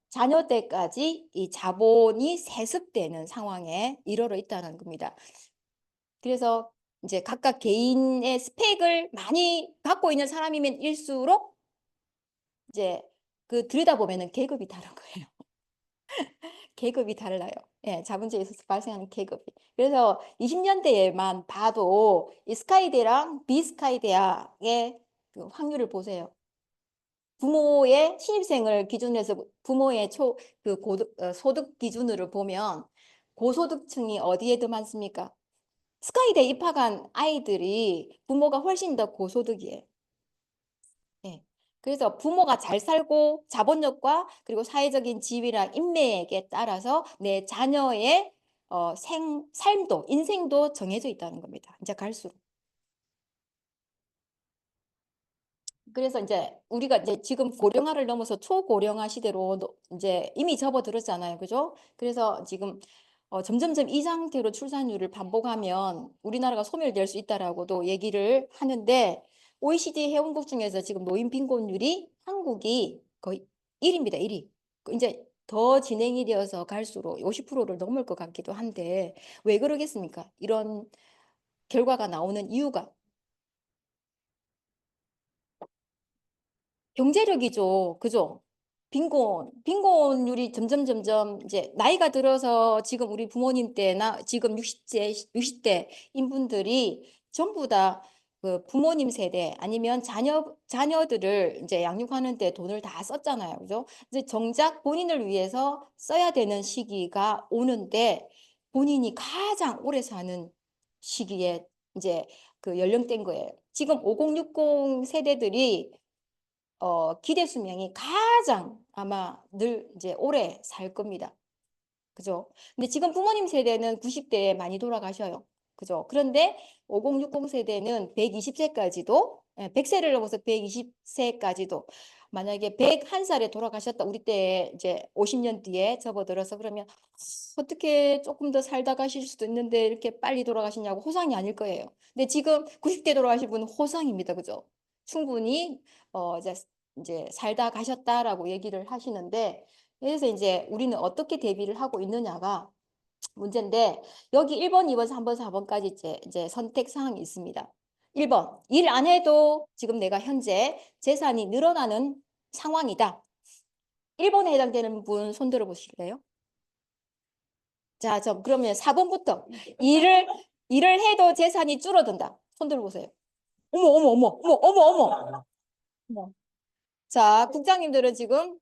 자녀 때까지 이 자본이 세습되는 상황에 이르러 있다는 겁니다. 그래서 이제 각각 개인의 스펙을 많이 갖고 있는 사람이면 일수록 이제 들여다보면은 계급이 다른 거예요. 계급이 달라요. 예, 자본주의에 있어서 발생하는 계급이. 그래서 20년대에만 봐도 이 스카이대랑 비스카이대학의 확률을 보세요. 부모의 신입생을 기준으로 해서 부모의 소득 기준으로 보면 고소득층이 어디에 더 많습니까? 스카이대 입학한 아이들이 부모가 훨씬 더 고소득이에요. 예. 그래서 부모가 잘 살고 자본력과 그리고 사회적인 지위랑 인맥에 따라서 내 자녀의 삶도, 인생도 정해져 있다는 겁니다. 이제 갈수록. 그래서 이제 우리가 이제 지금 고령화를 넘어서 초고령화 시대로 이제 이미 접어들었잖아요. 그죠? 그래서 지금 점점점 이 상태로 출산율을 반복하면 우리나라가 소멸될 수 있다라고도 얘기를 하는데 OECD 회원국 중에서 지금 노인 빈곤율이 한국이 거의 1위입니다. 1위. 이제 더 진행이 되어서 갈수록 50%를 넘을 것 같기도 한데 왜 그러겠습니까? 이런 결과가 나오는 이유가 경제력이죠. 그죠? 빈곤율이 점점 이제 나이가 들어서 지금 우리 부모님 때나 지금 60대 인분들이 전부 다 그 부모님 세대 아니면 자녀들을 이제 양육하는 데 돈을 다 썼잖아요. 그죠? 이제 정작 본인을 위해서 써야 되는 시기가 오는데 본인이 가장 오래 사는 시기에 이제 그 연령대인 거예요. 지금 5060 세대들이 기대 수명이 가장 아마 늘 이제 오래 살 겁니다. 그죠? 근데 지금 부모님 세대는 90대에 많이 돌아가셔요. 그죠? 그런데 5060 세대는 120세까지도, 100세를 넘어서 120세까지도, 만약에 101살에 돌아가셨다, 우리 때 이제 50년 뒤에 접어들어서 그러면 어떻게 조금 더 살다 가실 수도 있는데 이렇게 빨리 돌아가시냐고 호상이 아닐 거예요. 근데 지금 90대 돌아가실 분은 호상입니다. 그죠? 충분히, 이제 살다 가셨다라고 얘기를 하시는데, 그래서 이제 우리는 어떻게 대비를 하고 있느냐가 문제인데 여기 1번, 2번, 3번, 4번까지 이제 선택 사항이 있습니다. 1번, 일 안 해도 지금 내가 현재 재산이 늘어나는 상황이다. 1번에 해당되는 분 손 들어 보실래요? 자, 그러면 4번부터 일을 해도 재산이 줄어든다. 손 들어 보세요. 어머, 어머, 어머, 어머, 어머, 어머. 어머. 자, 국장님들은 지금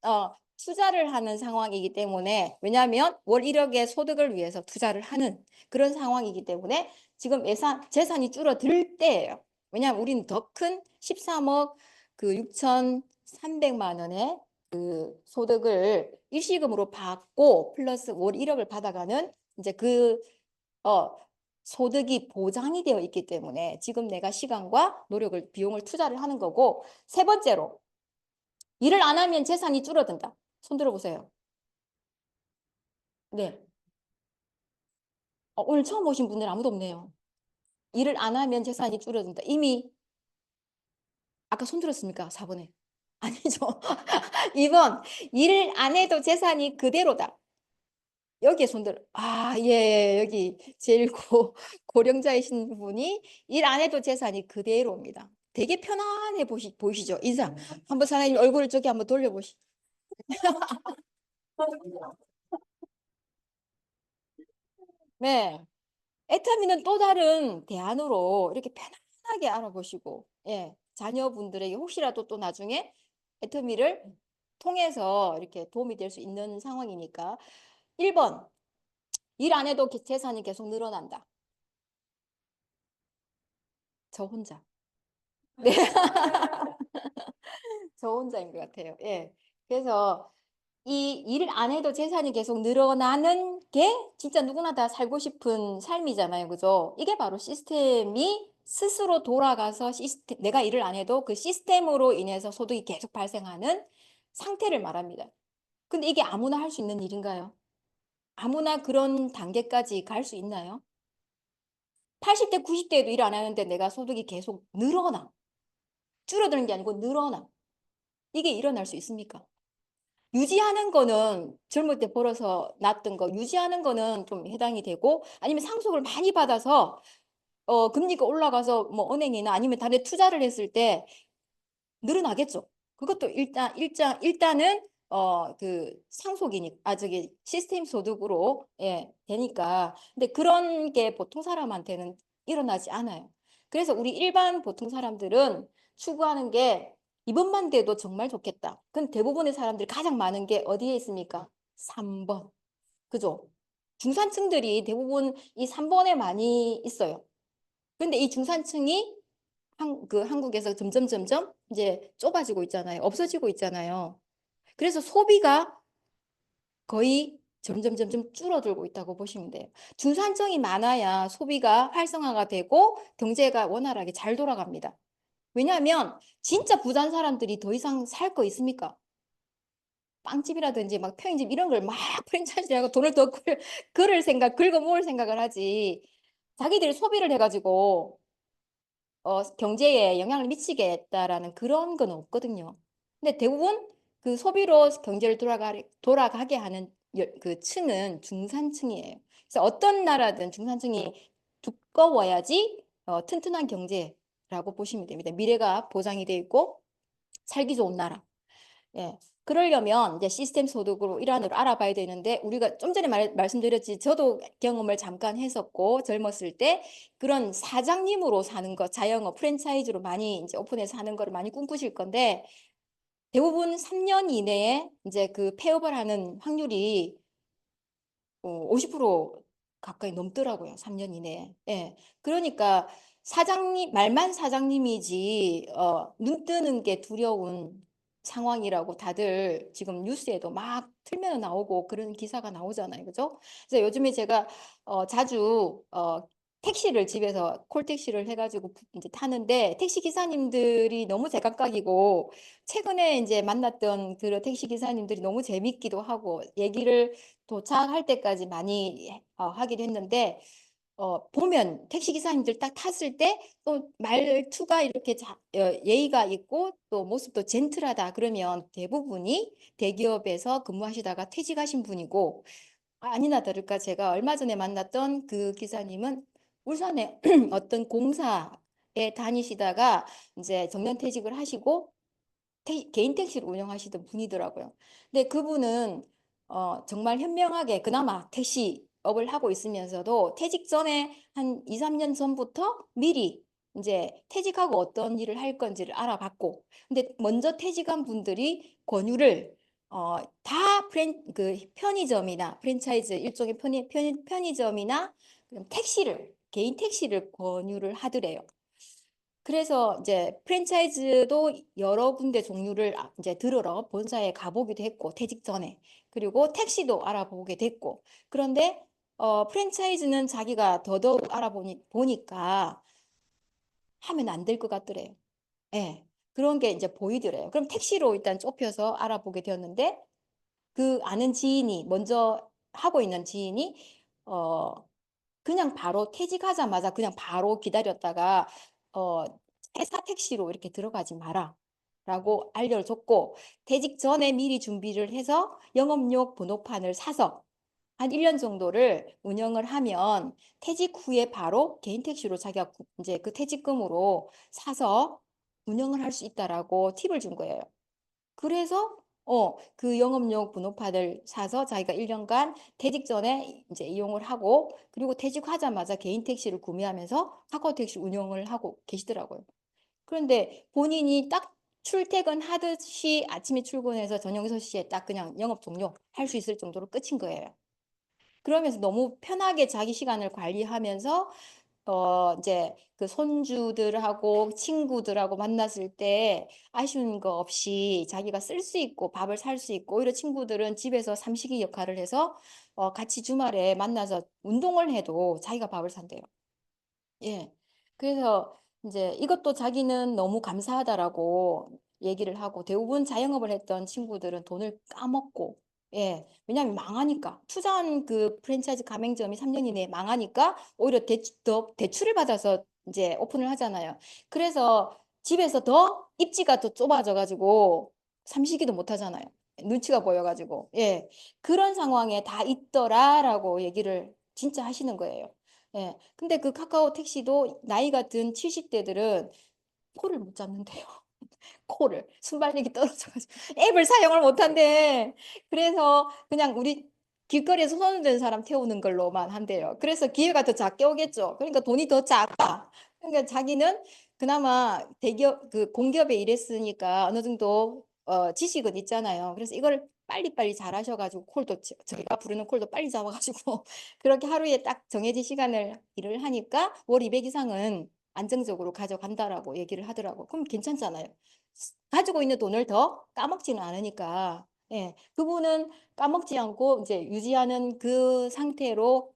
투자를 하는 상황이기 때문에 왜냐하면 월 1억의 소득을 위해서 투자를 하는 그런 상황이기 때문에 지금 재산이 줄어들 때예요. 왜냐하면 우리는 더 큰 13억 그 6,300만 원의 그 소득을 일시금으로 받고 플러스 월 1억을 받아가는 이제 소득이 보장이 되어 있기 때문에 지금 내가 시간과 노력을 비용을 투자를 하는 거고 세 번째로 일을 안 하면 재산이 줄어든다. 손 들어보세요. 네. 오늘 처음 오신 분들 아무도 없네요. 일을 안 하면 재산이 줄어든다. 이미 아까 손 들었습니까? 4번에. 아니죠. 2번. 일을 안 해도 재산이 그대로다. 여기에 손 들어. 예. 여기 제일 고령자이신 분이 일 안 해도 재산이 그대로입니다. 되게 편안해 보이시죠? 인상. 한번 사장님 얼굴을 저기 한번 돌려보시. 네. 애터미는 또 다른 대안으로 이렇게 편안하게 알아보시고, 예, 자녀분들에게 혹시라도 또 나중에 애터미를 통해서 이렇게 도움이 될 수 있는 상황이니까. 1번, 일 안 해도 재산이 계속 늘어난다. 저 혼자. 네. 저 혼자인 것 같아요. 예. 그래서 이 일을 안 해도 재산이 계속 늘어나는 게 진짜 누구나 다 살고 싶은 삶이잖아요. 그죠? 이게 바로 시스템이 스스로 돌아가서 내가 일을 안 해도 그 시스템으로 인해서 소득이 계속 발생하는 상태를 말합니다. 근데 이게 아무나 할 수 있는 일인가요? 아무나 그런 단계까지 갈 수 있나요? 80대, 90대에도 일 안 하는데 내가 소득이 계속 늘어나. 줄어드는 게 아니고 늘어나. 이게 일어날 수 있습니까? 유지하는 거는 젊을 때 벌어서 놨던 거 유지하는 거는 좀 해당이 되고 아니면 상속을 많이 받아서 금리가 올라가서 뭐 은행이나 아니면 다른 데 투자를 했을 때 늘어나겠죠. 그것도 일단은 그 상속이니 저기 시스템 소득으로 되니까. 근데 그런 게 보통 사람한테는 일어나지 않아요. 그래서 우리 일반 보통 사람들은 추구하는 게 이번만 돼도 정말 좋겠다. 그럼 대부분의 사람들이 가장 많은 게 어디에 있습니까? 3번. 그죠? 중산층들이 대부분 이 3번에 많이 있어요. 근데 이 중산층이 한국에서 점점 이제 좁아지고 있잖아요. 없어지고 있잖아요. 그래서 소비가 거의 점점 줄어들고 있다고 보시면 돼요. 중산층이 많아야 소비가 활성화가 되고 경제가 원활하게 잘 돌아갑니다. 왜냐하면 진짜 부자인 사람들이 더 이상 살 거 있습니까? 빵집이라든지 막 편의점 이런 걸 막 프랜차이즈하고 돈을 더 긁어 모을 생각을 하지. 자기들이 소비를 해가지고 경제에 영향을 미치겠다라는 그런 건 없거든요. 근데 대부분 그 소비로 경제를 돌아가게 하는 그 층은 중산층이에요. 그래서 어떤 나라든 중산층이 두꺼워야지 튼튼한 경제라고 보시면 됩니다. 미래가 보장이 되어 있고 살기 좋은 나라. 예. 그러려면 이제 시스템 소득으로 일환으로 알아봐야 되는데 우리가 좀 전에 말씀드렸지 저도 경험을 잠깐 했었고 젊었을 때 그런 사장님으로 사는 거 자영업 프랜차이즈로 많이 이제 오픈해서 하는 거를 많이 꿈꾸실 건데 대부분 3년 이내에 이제 그 폐업을 하는 확률이 50% 가까이 넘더라고요. 3년 이내에. 예. 그러니까 말만 사장님이지 눈 뜨는 게 두려운 상황이라고 다들 지금 뉴스에도 막 틀면 나오고 그런 기사가 나오잖아요. 그죠? 그래서 요즘에 제가 자주 택시를 집에서 콜택시를 해가지고 이제 타는데 택시 기사님들이 너무 제각각이고 최근에 이제 만났던 그 택시 기사님들이 너무 재밌기도 하고 얘기를 도착할 때까지 많이 하기도 했는데 보면 택시 기사님들 딱 탔을 때 또 말투가 이렇게 예의가 있고 또 모습도 젠틀하다 그러면 대부분이 대기업에서 근무하시다가 퇴직하신 분이고 아니나 다를까 제가 얼마 전에 만났던 그 기사님은 울산에 어떤 공사에 다니시다가 이제 정년퇴직을 하시고 개인 택시를 운영하시던 분이더라고요. 근데 그분은 정말 현명하게 그나마 택시업을 하고 있으면서도 퇴직 전에 한 2, 3년 전부터 미리 이제 퇴직하고 어떤 일을 할 건지를 알아봤고 근데 먼저 퇴직한 분들이 권유를 그 편의점이나 프랜차이즈 일종의 편의점이나 택시를 개인 택시를 권유를 하더래요. 그래서 이제 프랜차이즈도 여러 군데 종류를 이제 들으러 본사에 가보기도 했고 퇴직 전에 그리고 택시도 알아보게 됐고 그런데 프랜차이즈는 자기가 더더욱 보니까 하면 안 될 것 같더래요. 예. 그런 게 이제 보이더래요. 그럼 택시로 일단 좁혀서 알아보게 되었는데 그 아는 지인이 먼저 하고 있는 지인이 그냥 바로 퇴직하자마자 그냥 바로 기다렸다가 어, 회사 택시로 이렇게 들어가지 마라 라고 알려줬고 퇴직 전에 미리 준비를 해서 영업용 번호판을 사서 한 1년 정도를 운영을 하면 퇴직 후에 바로 개인 택시로 자기가 이제 그 퇴직금으로 사서 운영을 할 수 있다라고 팁을 준 거예요. 그래서 그 영업용 번호판을 사서 자기가 1년간 퇴직 전에 이제 이용을 하고 그리고 퇴직하자마자 개인 택시를 구매하면서 카카오 택시 운영을 하고 계시더라고요. 그런데 본인이 딱 출퇴근하듯이 아침에 출근해서 저녁 6시에 딱 그냥 영업 종료할 수 있을 정도로 끝인 거예요. 그러면서 너무 편하게 자기 시간을 관리하면서 이제 그 손주들하고 친구들하고 만났을 때 아쉬운 거 없이 자기가 쓸 수 있고 밥을 살 수 있고 오히려 친구들은 집에서 삼식이 역할을 해서 같이 주말에 만나서 운동을 해도 자기가 밥을 산대요. 예. 그래서 이제 이것도 자기는 너무 감사하다라고 얘기를 하고 대부분 자영업을 했던 친구들은 돈을 까먹고 예. 왜냐하면 망하니까 투자한 그 프랜차이즈 가맹점이 3년 이내에 망하니까 오히려 더 대출을 받아서 이제 오픈을 하잖아요. 그래서 집에서 더 입지가 더 좁아져 가지고 삼시기도 못 하잖아요. 눈치가 보여 가지고. 예. 그런 상황에 다 있더라라고 얘기를 진짜 하시는 거예요. 예. 근데 그 카카오 택시도 나이가 든 70대들은 코를 못 잡는데요. 코를 순발력이 떨어져가지고 앱을 사용을 못한대. 그래서 그냥 우리 길거리에서 손을 든 사람 태우는 걸로만 한대요. 그래서 기회가 더 작게 오겠죠. 그러니까 돈이 더 작아. 그러니까 자기는 그나마 대기업 그 공기업에 일했으니까 어느 정도 지식은 있잖아요. 그래서 이걸 빨리빨리 잘하셔가지고 콜도 저희가 부르는 콜도 빨리 잡아가지고 그렇게 하루에 딱 정해진 시간을 일을 하니까 월 200 이상은 안정적으로 가져간다라고 얘기를 하더라고. 그럼 괜찮잖아요. 가지고 있는 돈을 더 까먹지는 않으니까. 예, 그분은 까먹지 않고 이제 유지하는 그 상태로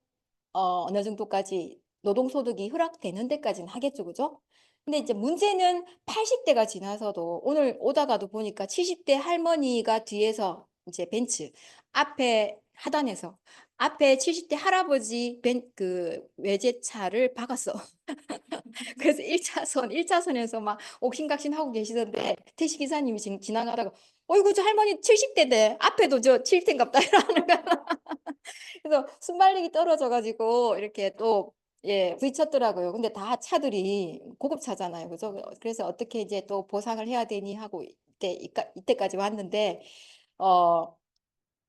어느 정도까지 노동소득이 허락되는 데까지는 하겠죠, 그죠? 근데 이제 문제는 80대가 지나서도 오늘 오다가도 보니까 70대 할머니가 뒤에서 이제 벤츠 앞에 하단에서 앞에 70대 할아버지 그 외제차를 박았어. 그래서 1차선에서 막 옥신각신 하고 계시던데 택시 기사님이 지나가다가 어이구 저 할머니 70대인데 앞에도 저 7텐갑다 이러는 거야. 그래서 순발력이 떨어져가지고 이렇게 또 예, 부딪혔더라고요. 근데 다 차들이 고급차잖아요. 그죠? 그래서 어떻게 이제 또 보상을 해야 되니 하고 이때까지 왔는데,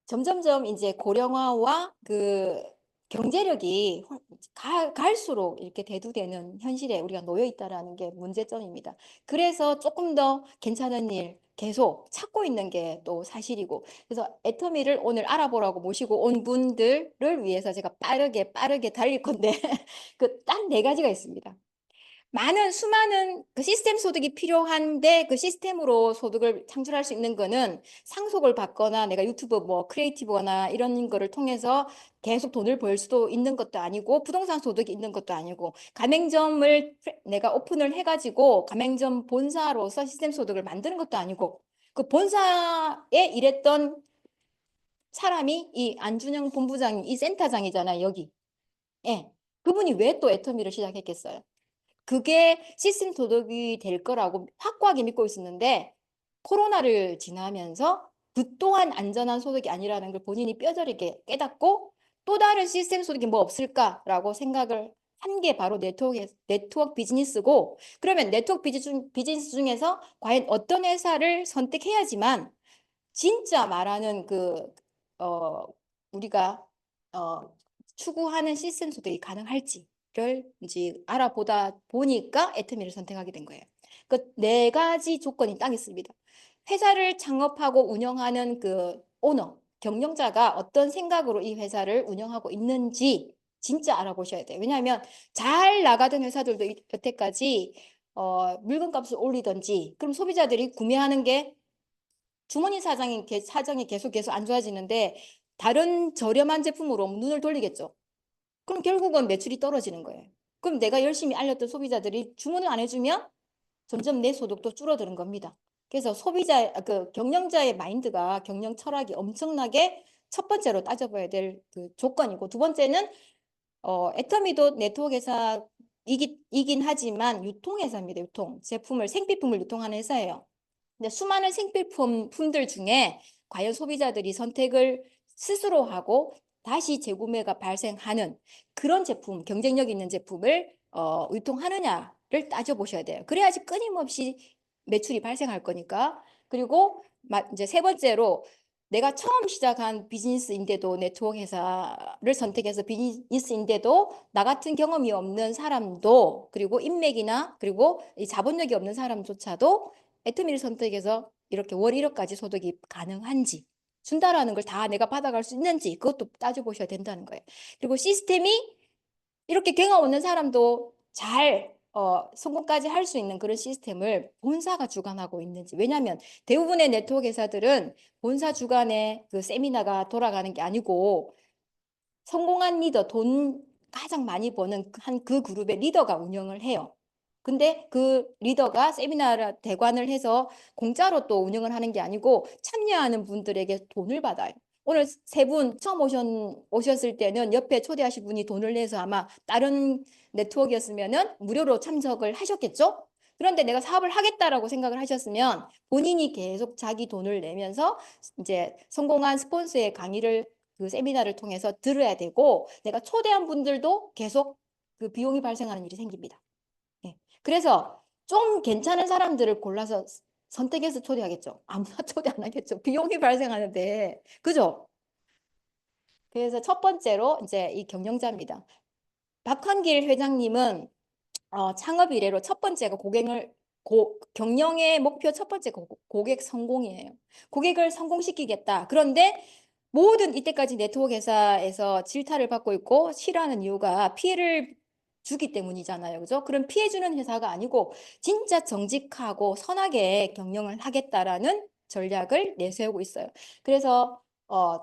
점점점 이제 고령화와 그 경제력이 갈수록 이렇게 대두되는 현실에 우리가 놓여 있다라는 게 문제점입니다. 그래서 조금 더 괜찮은 일 계속 찾고 있는 게 또 사실이고, 그래서 애터미를 오늘 알아보라고 모시고 온 분들을 위해서 제가 빠르게 달릴 건데 그 딱 네 가지가 있습니다. 수많은 그 시스템 소득이 필요한데 그 시스템으로 소득을 창출할 수 있는 거는 상속을 받거나 내가 유튜브 뭐 크리에이티브거나 이런 거를 통해서 계속 돈을 벌 수도 있는 것도 아니고 부동산 소득이 있는 것도 아니고 가맹점을 내가 오픈을 해가지고 가맹점 본사로서 시스템 소득을 만드는 것도 아니고 그 본사에 일했던 사람이 이 안준영 본부장이 이 센터장이잖아요, 여기. 예. 그분이 왜 또 애터미를 시작했겠어요? 그게 시스템 소득이 될 거라고 확고하게 믿고 있었는데 코로나를 지나면서 그 또한 안전한 소득이 아니라는 걸 본인이 뼈저리게 깨닫고 또 다른 시스템 소득이 뭐 없을까라고 생각을 한 게 바로 네트워크 비즈니스고 그러면 네트워크 비즈니스 중에서 과연 어떤 회사를 선택해야지만 진짜 말하는 우리가 추구하는 시스템 소득이 가능할지를 이제 알아보다 보니까 애터미를 선택하게 된 거예요. 그 네 가지 조건이 딱 있습니다. 회사를 창업하고 운영하는 그 오너, 경영자가 어떤 생각으로 이 회사를 운영하고 있는지 진짜 알아보셔야 돼요. 왜냐하면 잘 나가던 회사들도 여태까지 물건값을 올리든지 그럼 소비자들이 구매하는 게 주머니 사정이 계속 안 좋아지는데 다른 저렴한 제품으로 눈을 돌리겠죠. 그럼 결국은 매출이 떨어지는 거예요. 그럼 내가 열심히 알렸던 소비자들이 주문을 안 해주면 점점 내 소득도 줄어드는 겁니다. 그래서 그 경영자의 마인드가 경영 철학이 엄청나게 첫 번째로 따져봐야 될 그 조건이고 두 번째는 애터미도 네트워크 회사이긴 하지만 유통회사입니다. 생필품을 유통하는 회사예요. 근데 수많은 생필품들 중에 과연 소비자들이 선택을 스스로 하고 다시 재구매가 발생하는 그런 제품, 경쟁력 있는 제품을 유통하느냐를 따져보셔야 돼요. 그래야지 끊임없이 매출이 발생할 거니까. 그리고 이제 세 번째로 내가 처음 시작한 비즈니스인데도 네트워크 회사를 선택해서 비즈니스인데도 나 같은 경험이 없는 사람도 그리고 인맥이나 그리고 이 자본력이 없는 사람조차도 애터미를 선택해서 이렇게 월 1억까지 소득이 가능한지 준다라는 걸 다 내가 받아갈 수 있는지 그것도 따져보셔야 된다는 거예요. 그리고 시스템이 이렇게 경험 없는 사람도 잘 성공까지 할 수 있는 그런 시스템을 본사가 주관하고 있는지. 왜냐하면 대부분의 네트워크 회사들은 본사 주관의 그 세미나가 돌아가는 게 아니고 성공한 리더, 돈 가장 많이 버는 그 그룹의 리더가 운영을 해요. 근데 그 리더가 세미나를 대관을 해서 공짜로 또 운영을 하는 게 아니고 참여하는 분들에게 돈을 받아요. 오늘 세 분 처음 오셨을 때는 옆에 초대하신 분이 돈을 내서 아마 다른 네트워크였으면은 무료로 참석을 하셨겠죠? 그런데 내가 사업을 하겠다라고 생각을 하셨으면 본인이 계속 자기 돈을 내면서 이제 성공한 스폰서의 강의를 그 세미나를 통해서 들어야 되고 내가 초대한 분들도 계속 그 비용이 발생하는 일이 생깁니다. 네. 그래서 좀 괜찮은 사람들을 골라서 선택해서 초대하겠죠. 아무나 초대 안 하겠죠. 비용이 발생하는데. 그죠? 그래서 첫 번째로 이제 이 경영자입니다. 박헌길 회장님은 창업 이래로 첫 번째가 경영의 목표 첫 번째가 고객 성공이에요. 고객을 성공시키겠다. 그런데 모든 이때까지 네트워크 회사에서 질타를 받고 있고 싫어하는 이유가 피해를 주기 때문이잖아요. 그죠? 그럼 피해주는 회사가 아니고 진짜 정직하고 선하게 경영을 하겠다라는 전략을 내세우고 있어요. 그래서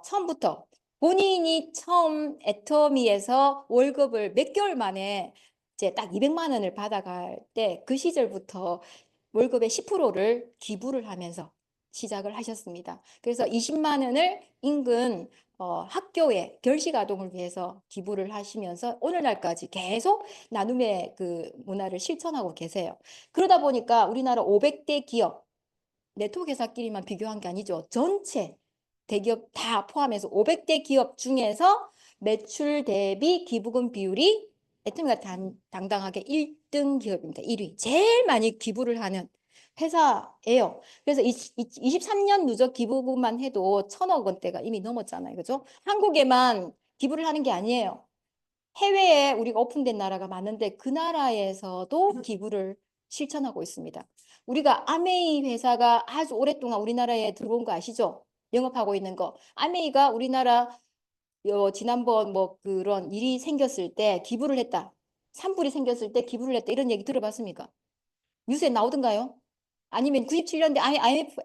처음부터 본인이 처음 애터미에서 월급을 몇 개월 만에 이제 딱 200만 원을 받아갈 때 그 시절부터 월급의 10%를 기부를 하면서 시작을 하셨습니다. 그래서 20만 원을 인근 학교에 결식 아동을 위해서 기부를 하시면서 오늘날까지 계속 나눔의 그 문화를 실천하고 계세요. 그러다 보니까 우리나라 500대 기업, 네트워크 회사끼리만 비교한 게 아니죠. 전체 대기업 다 포함해서 500대 기업 중에서 매출 대비 기부금 비율이 애터미가 당당하게 1등 기업입니다. 1위. 제일 많이 기부를 하는 회사예요. 그래서 23년 누적 기부금만 해도 1,000억 원대가 이미 넘었잖아요. 그죠? 한국에만 기부를 하는 게 아니에요. 해외에 우리가 오픈된 나라가 많은데 그 나라에서도 기부를 실천하고 있습니다. 우리가 아메이 회사가 아주 오랫동안 우리나라에 들어온 거 아시죠? 영업하고 있는 거. 아메이가 우리나라 지난번 뭐 그런 일이 생겼을 때 기부를 했다. 산불이 생겼을 때 기부를 했다. 이런 얘기 들어봤습니까? 뉴스에 나오던가요? 아니면 97년대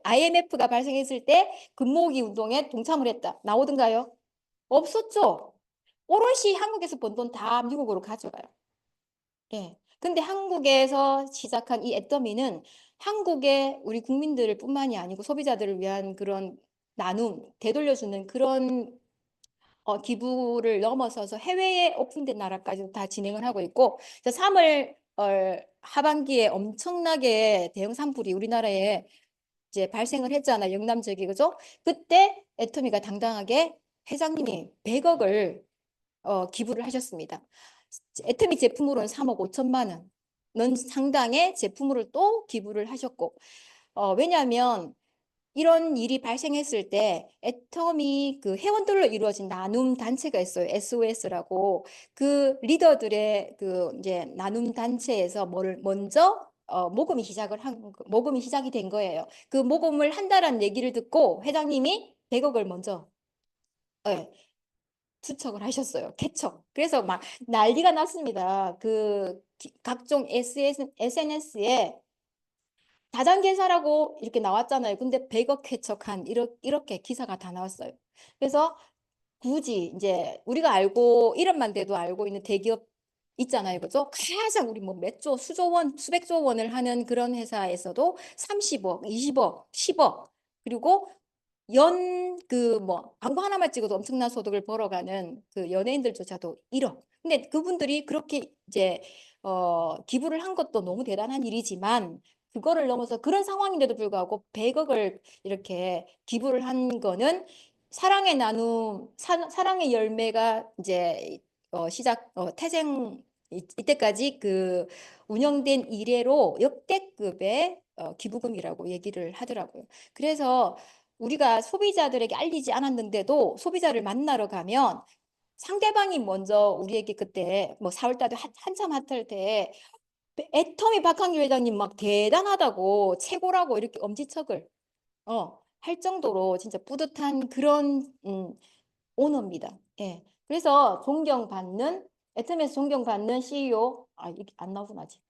IMF가 발생했을 때 금모으기 운동에 동참을 했다. 나오던가요? 없었죠. 오롯이 한국에서 번 돈 다 미국으로 가져가요. 예. 근데 한국에서 시작한 이 애터미는 한국의 우리 국민들을 뿐만이 아니고 소비자들을 위한 그런 나눔, 되돌려주는 그런 기부를 넘어서서 해외에 오픈된 나라까지도 다 진행을 하고 있고 3월 하반기에 엄청나게 대형 산불이 우리나라에 이제 발생을 했잖아요. 영남 지역이 그죠? 그때 애터미가 당당하게 회장님이 100억을 기부를 하셨습니다. 애터미 제품으로는 3억 5천만 원 상당의 제품으로 또 기부를 하셨고 왜냐하면 이런 일이 발생했을 때 애터미 그 회원들로 이루어진 나눔 단체가 있어요. SOS라고 그 리더들의 그 이제 나눔 단체에서 먼저 모금이 시작이 된 거예요. 그 모금을 한다라는 얘기를 듣고 회장님이 100억을 먼저 예, 투척을 하셨어요. 개척. 그래서 막 난리가 났습니다. 그 각종 SNS에 다단계사라고 이렇게 나왔잖아요. 근데 100억 쾌척한 이렇게 기사가 다 나왔어요. 그래서 굳이 이제 우리가 알고 이름만 대도 알고 있는 대기업 있잖아요. 그죠? 가장 우리 뭐 몇 조, 수조 원, 수백조 원을 하는 그런 회사에서도 30억, 20억, 10억 그리고 그 뭐 광고 하나만 찍어도 엄청난 소득을 벌어가는 그 연예인들조차도 1억. 근데 그분들이 그렇게 이제 기부를 한 것도 너무 대단한 일이지만 그거를 넘어서 그런 상황인데도 불구하고 100억을 이렇게 기부를 한 거는 사랑의 나눔, 사랑의 열매가 이제 태생 이때까지 그 운영된 이래로 역대급의 기부금이라고 얘기를 하더라고요. 그래서 우리가 소비자들에게 알리지 않았는데도 소비자를 만나러 가면 상대방이 먼저 우리에게 그때 뭐 4월 달에 한참 핫할 때 애터미 박한길 회장님 막 대단하다고 최고라고 이렇게 엄지척을 할 정도로 진짜 뿌듯한 그런 오너입니다. 예. 그래서 애터미에서 존경받는 CEO 이게 안 나오구나 아직.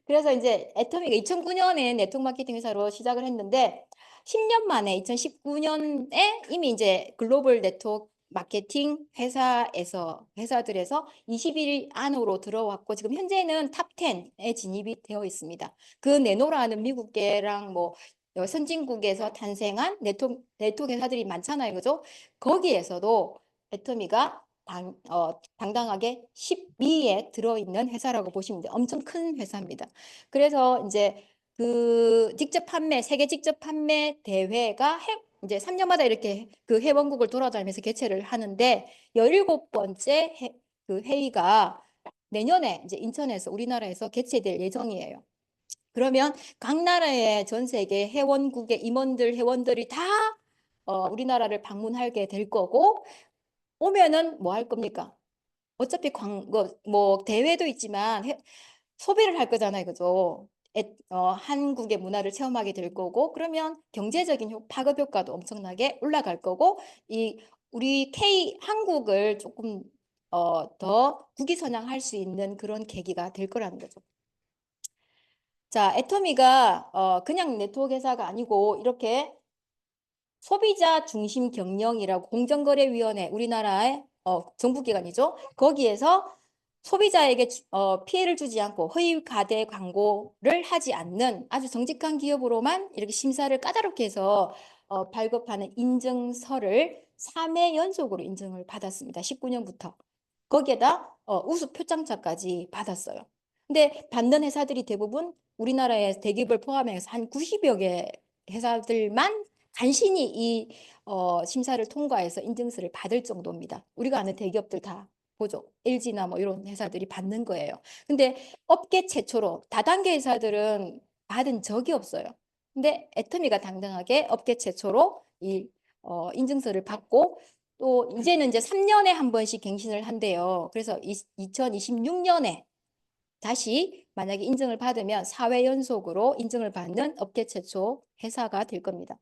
그래서 이제 애터미가 2009년에 네트워크 마케팅 회사로 시작을 했는데 10년 만에 2019년에 이미 이제 글로벌 네트워크 마케팅 회사들에서 21위 안으로 들어왔고 지금 현재는 탑 10에 진입이 되어 있습니다. 그 네노라는 미국계랑 뭐 선진국에서 탄생한 네트워크 회사들이 많잖아요. 그죠? 거기에서도 애터미가 당당하게 12위에 들어있는 회사라고 보시면 돼요. 엄청 큰 회사입니다. 그래서 이제 그 세계 직접 판매 대회가 이제 3년마다 이렇게 그 회원국을 돌아다니면서 개최를 하는데 17번째 그 회의가 내년에 이제 인천에서 우리나라에서 개최될 예정이에요. 그러면 각 나라의 전 세계 회원국의 회원들이 다 우리나라를 방문하게 될 거고 오면은 뭐 할 겁니까? 어차피 뭐 대회도 있지만 소비를 할 거잖아요. 그죠? 한국의 문화를 체험하게 될 거고 그러면 경제적인 파급 효과도 엄청나게 올라갈 거고 우리 한국을 조금 더 국위선양할 수 있는 그런 계기가 될 거라는 거죠. 자, 애터미가 그냥 네트워크 회사가 아니고 이렇게 소비자 중심 경영이라고 공정거래위원회 우리나라의 정부기관이죠. 거기에서 소비자에게 피해를 주지 않고 허위 가대 광고를 하지 않는 아주 정직한 기업으로만 이렇게 심사를 까다롭게 해서 발급하는 인증서를 3회 연속으로 인증을 받았습니다. 19년부터. 거기에다 우수 표창장까지 받았어요. 근데 받는 회사들이 대부분 우리나라의 대기업을 포함해서 한 90여 개 회사들만 간신히 이 심사를 통과해서 인증서를 받을 정도입니다. 우리가 아는 대기업들 다 보죠. LG나 뭐 이런 회사들이 받는 거예요. 근데 업계 최초로 다단계 회사들은 받은 적이 없어요. 근데 애터미가 당당하게 업계 최초로 이 인증서를 받고 또 이제는 이제 3년에 한 번씩 갱신을 한대요. 그래서 2026년에 다시 만약에 인증을 받으면 4회 연속으로 인증을 받는 업계 최초 회사가 될 겁니다.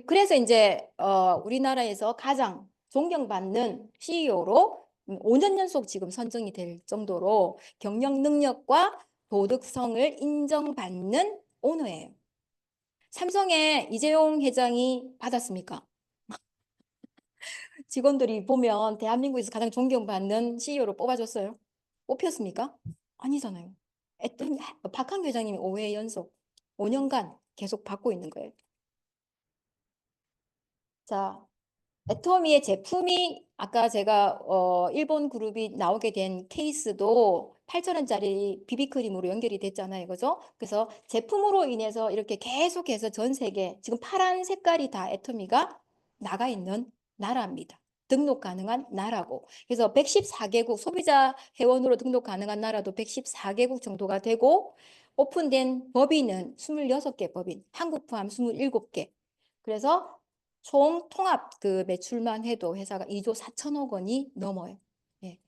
그래서 이제 우리나라에서 가장 존경받는 CEO로 5년 연속 지금 선정이 될 정도로 경영 능력과 도덕성을 인정받는 오너예요. 삼성의 이재용 회장이 받았습니까? 직원들이 보면 대한민국에서 가장 존경받는 CEO로 뽑아줬어요. 뽑혔습니까? 아니잖아요. 박항 회장님이 5회 연속 5년간 계속 받고 있는 거예요. 자, 애터미의 제품이 아까 제가 일본 그룹이 나오게 된 케이스도 8,000원짜리 비비크림으로 연결이 됐잖아요. 그죠? 그래서 제품으로 인해서 이렇게 계속해서 전 세계 지금 파란 색깔이 다 애터미가 나가 있는 나라입니다. 등록 가능한 나라고. 그래서 114개국 소비자 회원으로 등록 가능한 나라도 114개국 정도가 되고 오픈된 법인은 26개 법인, 한국 포함 27개. 그래서 총 통합 그 매출만 해도 회사가 2조 4천억 원이 넘어요. 예.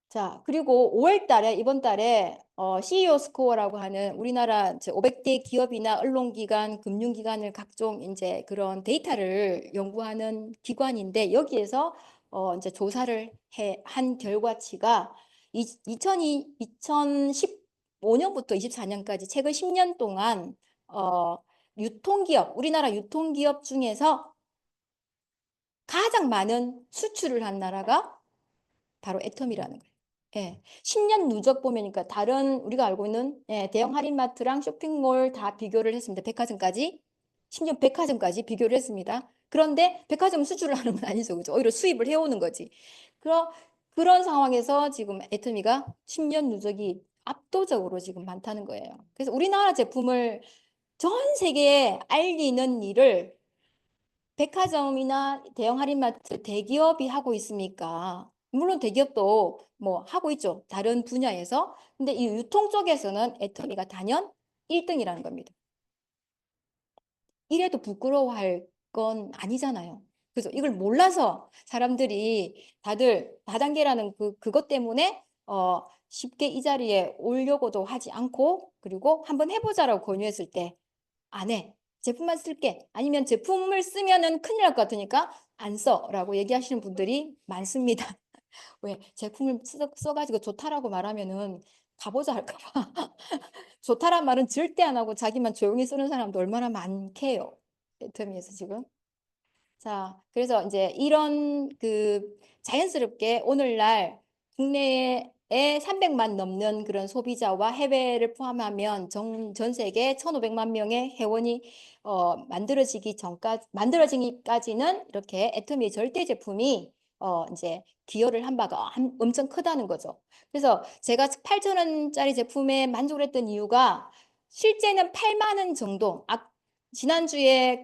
자, 그리고 5월 달에, 이번 달에 CEO 스코어라고 하는 우리나라 500대 기업이나 언론기관, 금융기관을 각종 이제 그런 데이터를 연구하는 기관인데 여기에서 이제 조사를 한 결과치가 2015년부터 24년까지 최근 10년 동안 유통기업, 우리나라 유통기업 중에서 가장 많은 수출을 한 나라가 바로 애터미라는 거예요. 예, 10년 누적 보면니까 다른 우리가 알고 있는 대형 할인마트랑 쇼핑몰 다 비교를 했습니다. 백화점까지, 심지어 백화점까지 비교를 했습니다. 그런데 백화점 수출을 하는 건 아니죠. 그죠? 오히려 수입을 해오는 거지. 그런 상황에서 지금 애터미가 10년 누적이 압도적으로 지금 많다는 거예요. 그래서 우리나라 제품을 전 세계에 알리는 일을 백화점이나 대형 할인마트 대기업이 하고 있습니까? 물론 대기업도 뭐 하고 있죠. 다른 분야에서. 근데 이 유통 쪽에서는 애터미가 단연 1등이라는 겁니다. 이래도 부끄러워할 건 아니잖아요. 그죠? 이걸 몰라서 사람들이 다들 다단계라는 그것 때문에 쉽게 이 자리에 오려고도 하지 않고 그리고 한번 해보자라고 권유했을 때 안 해. 제품만 쓸게. 아니면 제품을 쓰면은 큰일 날 것 같으니까 안 써라고 얘기하시는 분들이 많습니다. 왜? 제품을 써가지고 좋다라고 말하면은 가보자 할까 봐. 좋다란 말은 절대 안 하고 자기만 조용히 쓰는 사람도 얼마나 많게요. 애터미에서 지금. 자, 그래서 이제 이런 자연스럽게 오늘날 국내에 300만 넘는 그런 소비자와 해외를 포함하면 전 세계 1,500만 명의 회원이 만들어지기까지는 이렇게 애터미의 절대 제품이 이제 기여를 한 바가 엄청 크다는 거죠. 그래서 제가 8,000원짜리 제품에 만족을 했던 이유가 실제는 8만 원 정도. 지난주에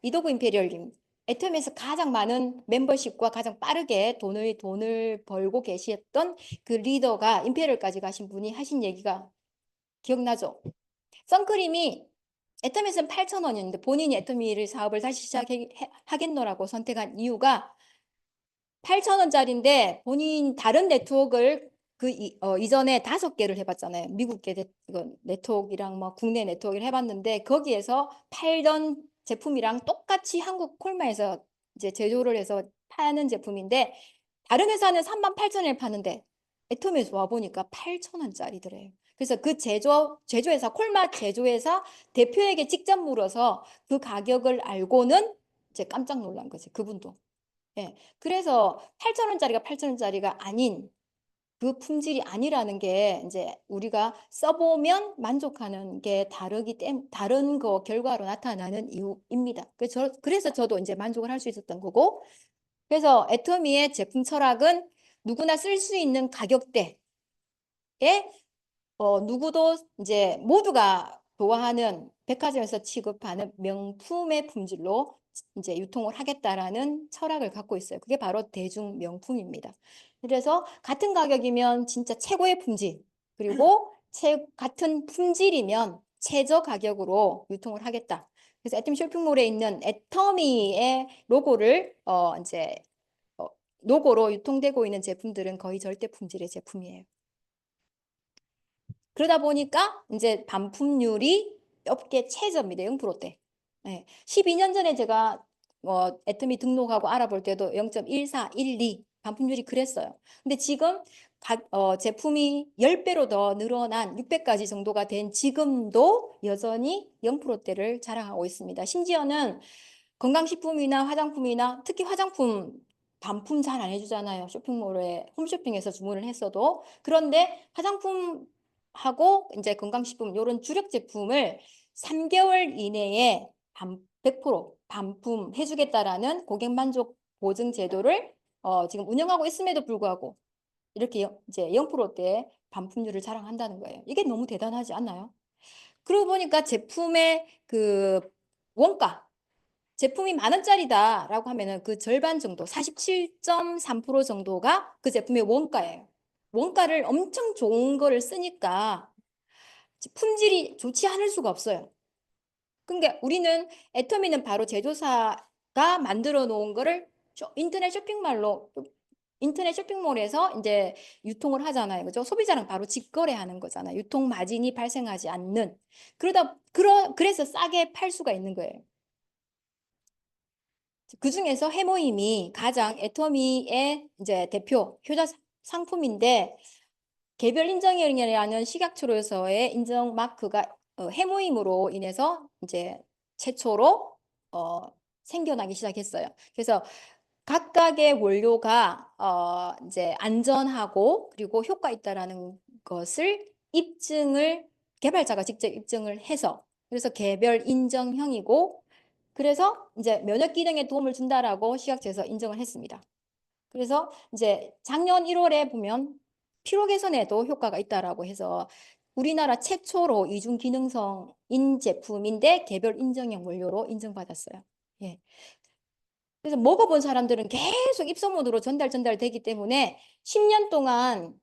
이도구 임페리얼님 애터미에서 가장 많은 멤버십과 가장 빠르게 돈을 벌고 계셨던 그 리더가 임페리얼까지 가신 분이 하신 얘기가 기억나죠? 선크림이 애터미에서는 8,000원이었는데 본인이 애터미를 사업을 다시 시작하겠노라고 선택한 이유가 8,000원짜리인데 본인 다른 네트워크를 이전에 5개를 해봤잖아요. 미국 네트워크랑 뭐 국내 네트워크를 해봤는데 거기에서 팔던 제품이랑 똑같이 한국 콜마에서 이제 제조를 해서 파는 제품인데 다른 회사는 38,000원에 파는데 애터미에서 와 보니까 8,000원짜리더래요. 그래서 그 제조회사 콜맛 제조회사 대표에게 직접 물어서 그 가격을 알고는 이제 깜짝 놀란 거지 그분도. 예. 그래서 8,000원짜리가 8,000원짜리가 아닌 그 품질이 아니라는 게 이제 우리가 써보면 만족하는 게 다른 거 결과로 나타나는 이유입니다. 그래서 저도 이제 만족을 할 수 있었던 거고. 그래서 애터미의 제품 철학은 누구나 쓸 수 있는 가격대에 누구도 이제 모두가 좋아하는 백화점에서 취급하는 명품의 품질로 이제 유통을 하겠다라는 철학을 갖고 있어요. 그게 바로 대중 명품입니다. 그래서 같은 가격이면 진짜 최고의 품질, 그리고 같은 품질이면 최저 가격으로 유통을 하겠다. 그래서 애터미 쇼핑몰에 있는 애터미의 로고를 이제 로고로 유통되고 있는 제품들은 거의 절대 품질의 제품이에요. 그러다 보니까 이제 반품률이 업계 최저입니다. 0%대. 네. 12년 전에 제가 애터미 등록하고 알아볼 때도 0.1412 반품률이 그랬어요. 근데 지금 제품이 10배로 더 늘어난 600가지 정도가 된 지금도 여전히 0%대를 자랑하고 있습니다. 심지어는 건강식품이나 화장품이나 특히 화장품 반품 잘 안 해주잖아요. 쇼핑몰에 홈쇼핑에서 주문을 했어도. 그런데 화장품하고 이제 건강식품 이런 주력 제품을 3개월 이내에 100% 반품해주겠다라는 고객 만족 보증 제도를 지금 운영하고 있음에도 불구하고 이렇게 이제 0%대 반품률을 자랑한다는 거예요. 이게 너무 대단하지 않나요? 그러고 보니까 제품의 그 원가 제품이 10,000원짜리다라고 하면은 그 절반 정도, 47.3% 정도가 그 제품의 원가예요. 원가를 엄청 좋은 거를 쓰니까 품질이 좋지 않을 수가 없어요. 그러니까 우리는 애터미는 바로 제조사가 만들어 놓은 거를 인터넷 쇼핑몰에서 이제 유통을 하잖아요. 그죠? 소비자랑 바로 직거래하는 거잖아요. 유통 마진이 발생하지 않는. 그래서 싸게 팔 수가 있는 거예요. 그 중에서 해모임이 가장 애터미의 이제 대표 효자 상품인데 개별 인증이라는 식약처로서의 인증 마크가 해모임으로 인해서 이제 최초로 생겨나기 시작했어요. 그래서 각각의 원료가 이제 안전하고 그리고 효과 있다라는 것을 개발자가 직접 입증을 해서 그래서 개별 인정형이고 그래서 이제 면역 기능에 도움을 준다라고 식약처에서 인정을 했습니다. 그래서 이제 작년 1월에 보면 피로 개선에도 효과가 있다라고 해서 우리나라 최초로 이중 기능성인 제품인데 개별 인정형 원료로 인정받았어요. 예. 그래서 먹어본 사람들은 계속 입소문으로 전달되기 때문에 10년 동안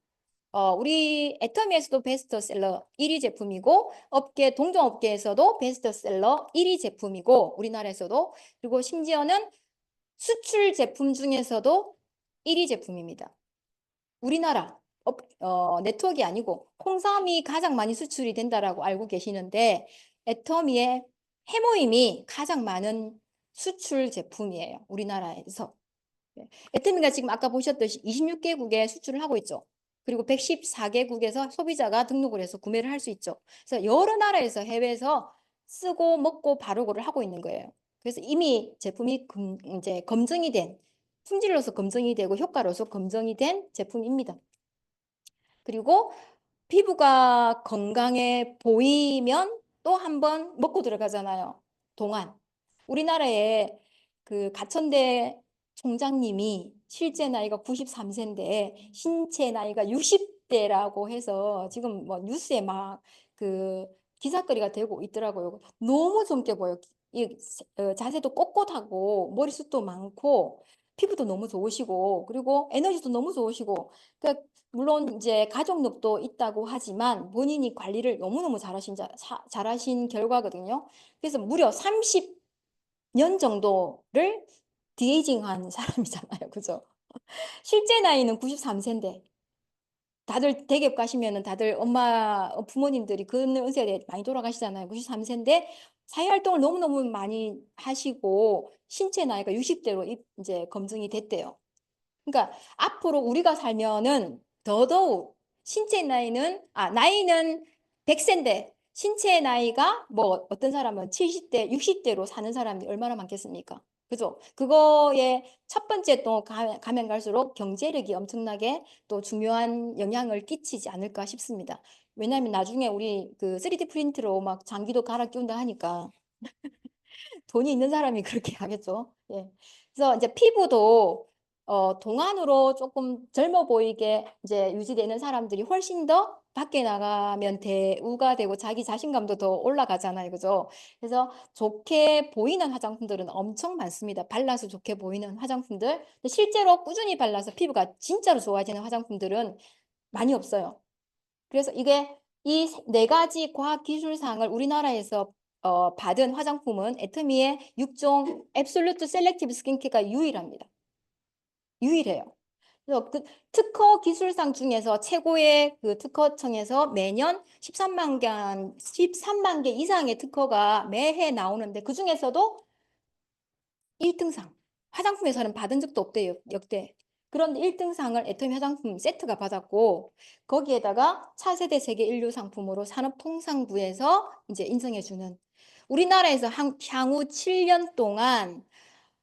우리 애터미에서도 베스트셀러 1위 제품이고 동종업계에서도 베스트셀러 1위 제품이고 우리나라에서도 그리고 심지어는 수출 제품 중에서도 1위 제품입니다. 우리나라 네트워크가 아니고 홍삼이 가장 많이 수출이 된다라고 알고 계시는데 애터미의 해모임이 가장 많은 수출 제품이에요. 우리나라에서. 애터미가 지금 아까 보셨듯이 26개국에 수출을 하고 있죠. 그리고 114개국에서 소비자가 등록을 해서 구매를 할 수 있죠. 그래서 여러 나라에서 해외에서 쓰고 먹고 바르고를 하고 있는 거예요. 그래서 이미 제품이 이제 검증이 된 품질로서 검증이 되고 효과로서 검증이 된 제품입니다. 그리고 피부가 건강해 보이면 또 한 번 먹고 들어가잖아요. 동안. 우리나라에 그 가천대 총장님이 실제 나이가 93세인데 신체 나이가 60대라고 해서 지금 뭐 뉴스에 막 그 기사거리가 되고 있더라고요. 너무 젊게 보여. 자세도 꼿꼿하고 머리숱도 많고 피부도 너무 좋으시고 그리고 에너지도 너무 좋으시고 그러니까 물론 이제 가족력도 있다고 하지만 본인이 관리를 너무너무 잘하신 결과거든요. 그래서 무려 30년 정도를 디에이징한 사람이잖아요. 그죠? 실제 나이는 93세인데 다들 대기업 가시면은 다들 엄마 부모님들이 근 은세에 많이 돌아가시잖아요. 93세인데 사회활동을 너무너무 많이 하시고 신체 나이가 60대로 이제 검증이 됐대요. 그러니까 앞으로 우리가 살면은 더더욱 신체 나이는 100세인데 신체 나이가 뭐 어떤 사람은 70대, 60대로 사는 사람이 얼마나 많겠습니까? 그죠? 그거에 첫 번째 또 가면 갈수록 경제력이 엄청나게 또 중요한 영향을 끼치지 않을까 싶습니다. 왜냐하면 나중에 우리 그 3D 프린트로 막 장기도 갈아 끼운다 하니까 돈이 있는 사람이 그렇게 하겠죠. 예. 그래서 이제 피부도 동안으로 조금 젊어 보이게 이제 유지되는 사람들이 훨씬 더 밖에 나가면 대우가 되고 자기 자신감도 더 올라가잖아요. 그죠? 그래서 좋게 보이는 화장품들은 엄청 많습니다. 발라서 좋게 보이는 화장품들. 근데 실제로 꾸준히 발라서 피부가 진짜로 좋아지는 화장품들은 많이 없어요. 그래서 이게 이 네 가지 과학기술상을 우리나라에서 받은 화장품은 애터미의 6종 앱솔루트 셀렉티브 스킨케어가 유일합니다. 유일해요. 그래서 그 특허 기술상 중에서 최고의 그 특허청에서 매년 13만 개 이상의 특허가 매해 나오는데 그 중에서도 1등상. 화장품에서는 받은 적도 없대요, 역대. 그런데 1등상을 애터미 화장품 세트가 받았고 거기에다가 차세대 세계 인류 상품으로 산업통상부에서 이제 인정해주는 우리나라에서 향후 7년 동안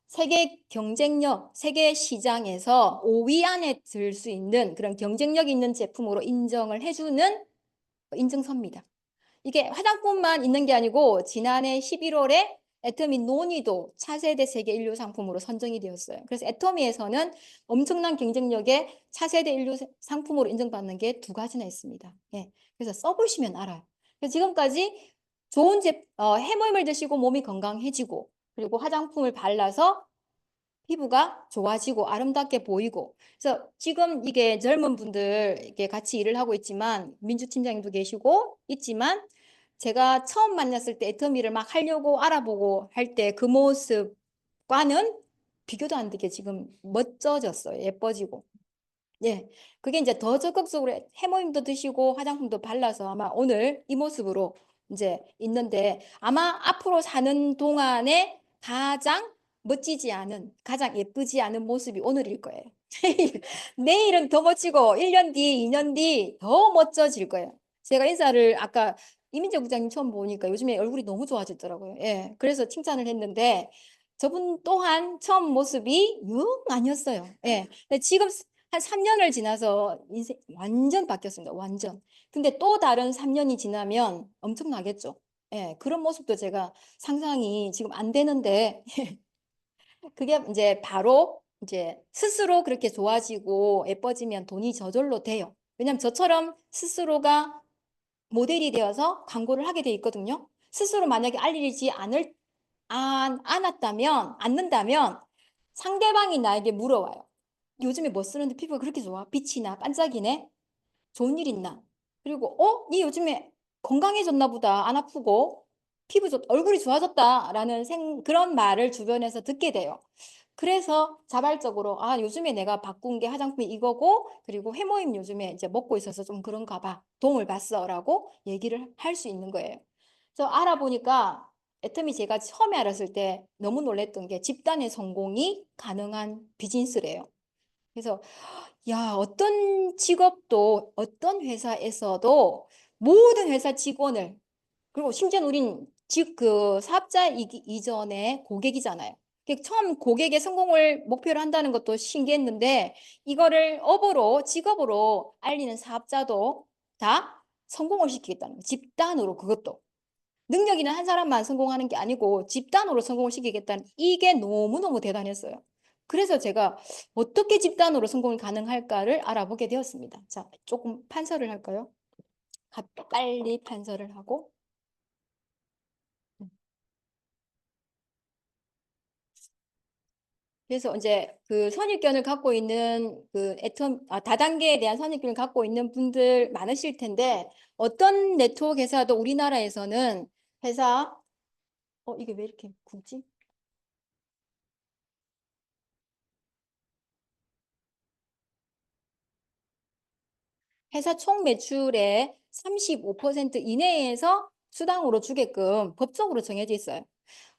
세계 경쟁력, 세계 시장에서 5위 안에 들 수 있는 그런 경쟁력 있는 제품으로 인정을 해주는 인증서입니다. 이게 화장품만 있는 게 아니고 지난해 11월에 애터미 노니도 차세대 세계 인류 상품으로 선정이 되었어요. 그래서 애터미에서는 엄청난 경쟁력의 차세대 인류 상품으로 인정받는 게 두 가지나 있습니다. 예. 그래서 써보시면 알아요. 그래서 지금까지 좋은 해모임을 드시고 몸이 건강해지고 그리고 화장품을 발라서 피부가 좋아지고 아름답게 보이고 그래서 지금 이게 젊은 분들 이렇게 같이 일을 하고 있지만 민주 팀장님도 계시고 있지만 제가 처음 만났을 때 애터미를 막 하려고 알아보고 할 때 그 모습과는 비교도 안 되게 지금 멋져졌어요. 예뻐지고. 예. 그게 이제 더 적극적으로 해모임도 드시고 화장품도 발라서 아마 오늘 이 모습으로 이제 있는데 아마 앞으로 사는 동안에 가장 멋지지 않은, 가장 예쁘지 않은 모습이 오늘일 거예요. 내일은 더 멋지고 1년 뒤, 2년 뒤 더 멋져질 거예요. 제가 인사를 아까 이민재 부장님 처음 보니까 요즘에 얼굴이 너무 좋아졌더라고요. 예. 그래서 칭찬을 했는데 저분 또한 처음 모습이 영 아니었어요. 예. 근데 지금 한 3년을 지나서 인생 완전 바뀌었습니다. 완전. 근데 또 다른 3년이 지나면 엄청나겠죠. 예, 그런 모습도 제가 상상이 지금 안 되는데 그게 이제 바로 이제 스스로 그렇게 좋아지고 예뻐지면 돈이 저절로 돼요. 왜냐면 저처럼 스스로가 모델이 되어서 광고를 하게 돼 있거든요. 스스로 만약에 알리지 않는다면 상대방이 나에게 물어와요. 요즘에 뭐 쓰는데 피부가 그렇게 좋아? 빛이 나? 반짝이네? 좋은 일 있나? 그리고 니 요즘에 건강해졌나 보다. 안 아프고 얼굴이 좋아졌다라는 그런 말을 주변에서 듣게 돼요. 그래서 자발적으로 요즘에 내가 바꾼 게 화장품이 이거고 그리고 해모임 요즘에 이제 먹고 있어서 좀 그런가 봐. 도움을 받어라고 얘기를 할 수 있는 거예요. 그래서 알아보니까 애터미 제가 처음에 알았을 때 너무 놀랬던 게 집단의 성공이 가능한 비즈니스래요. 그래서 야, 어떤 직업도 어떤 회사에서도 모든 회사 직원을 그리고 심지어 우린 그 사업자 이전에 고객이잖아요. 처음 고객의 성공을 목표로 한다는 것도 신기했는데 이거를 업으로 직업으로 알리는 사업자도 다 성공을 시키겠다는 거예요. 집단으로 그것도. 능력 있는 한 사람만 성공하는 게 아니고 집단으로 성공을 시키겠다는 이게 너무너무 대단했어요. 그래서 제가 어떻게 집단으로 성공이 가능할까를 알아보게 되었습니다. 자, 조금 판서를 할까요? 빨리 판서를 하고. 그래서 이제 그 선입견을 갖고 있는 다단계에 대한 선입견을 갖고 있는 분들 많으실 텐데 어떤 네트워크 회사도 우리나라에서는 이게 왜 이렇게 굵지? 회사 총 매출의 35% 이내에서 수당으로 주게끔 법적으로 정해져 있어요.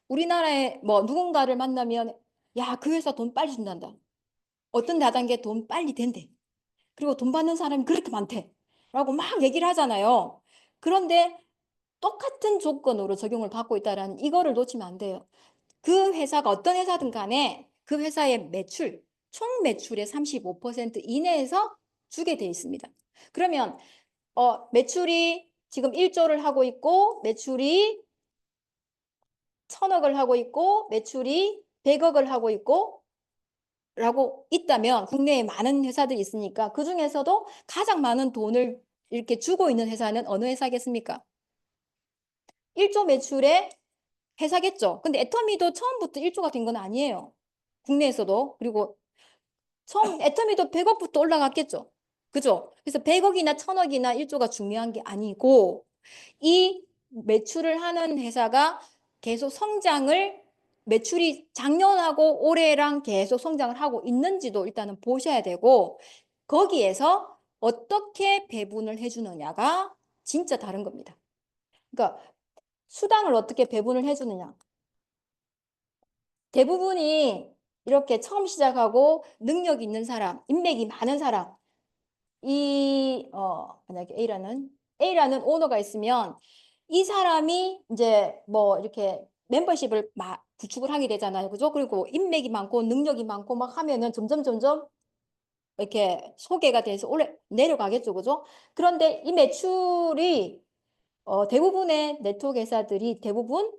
우리나라에 뭐 누군가를 만나면 야, 그 회사 돈 빨리 준단다. 어떤 다단계 돈 빨리 된대. 그리고 돈 받는 사람이 그렇게 많대. 라고 막 얘기를 하잖아요. 그런데 똑같은 조건으로 적용을 받고 있다라는 이거를 놓치면 안 돼요. 그 회사가 어떤 회사든 간에 그 회사의 매출, 총 매출의 35% 이내에서 주게 돼 있습니다. 그러면 매출이 지금 1조를 하고 있고 매출이 1,000억을 하고 있고 매출이 100억을 하고 있고 라고 있다면 국내에 많은 회사들이 있으니까 그 중에서도 가장 많은 돈을 이렇게 주고 있는 회사는 어느 회사겠습니까? 1조 매출의 회사겠죠. 근데 애터미도 처음부터 1조가 된 건 아니에요. 국내에서도. 그리고 처음 애터미도 100억부터 올라갔겠죠. 그죠? 그래서 100억이나 1,000억이나 1조가 중요한 게 아니고 이 매출을 하는 회사가 계속 성장을 매출이 작년하고 올해랑 계속 성장을 하고 있는지도 일단은 보셔야 되고 거기에서 어떻게 배분을 해주느냐가 진짜 다른 겁니다. 그러니까 수당을 어떻게 배분을 해주느냐. 대부분이 이렇게 처음 시작하고 능력 있는 사람, 인맥이 많은 사람, 만약에 A라는 오너가 있으면 이 사람이 이제 뭐 이렇게 멤버십을 구축을 하게 되잖아요. 그죠? 그리고 인맥이 많고 능력이 많고 막 하면은 점점 이렇게 소개가 돼서 내려가겠죠. 그죠? 그런데 이 매출이 대부분의 네트워크 회사들이 대부분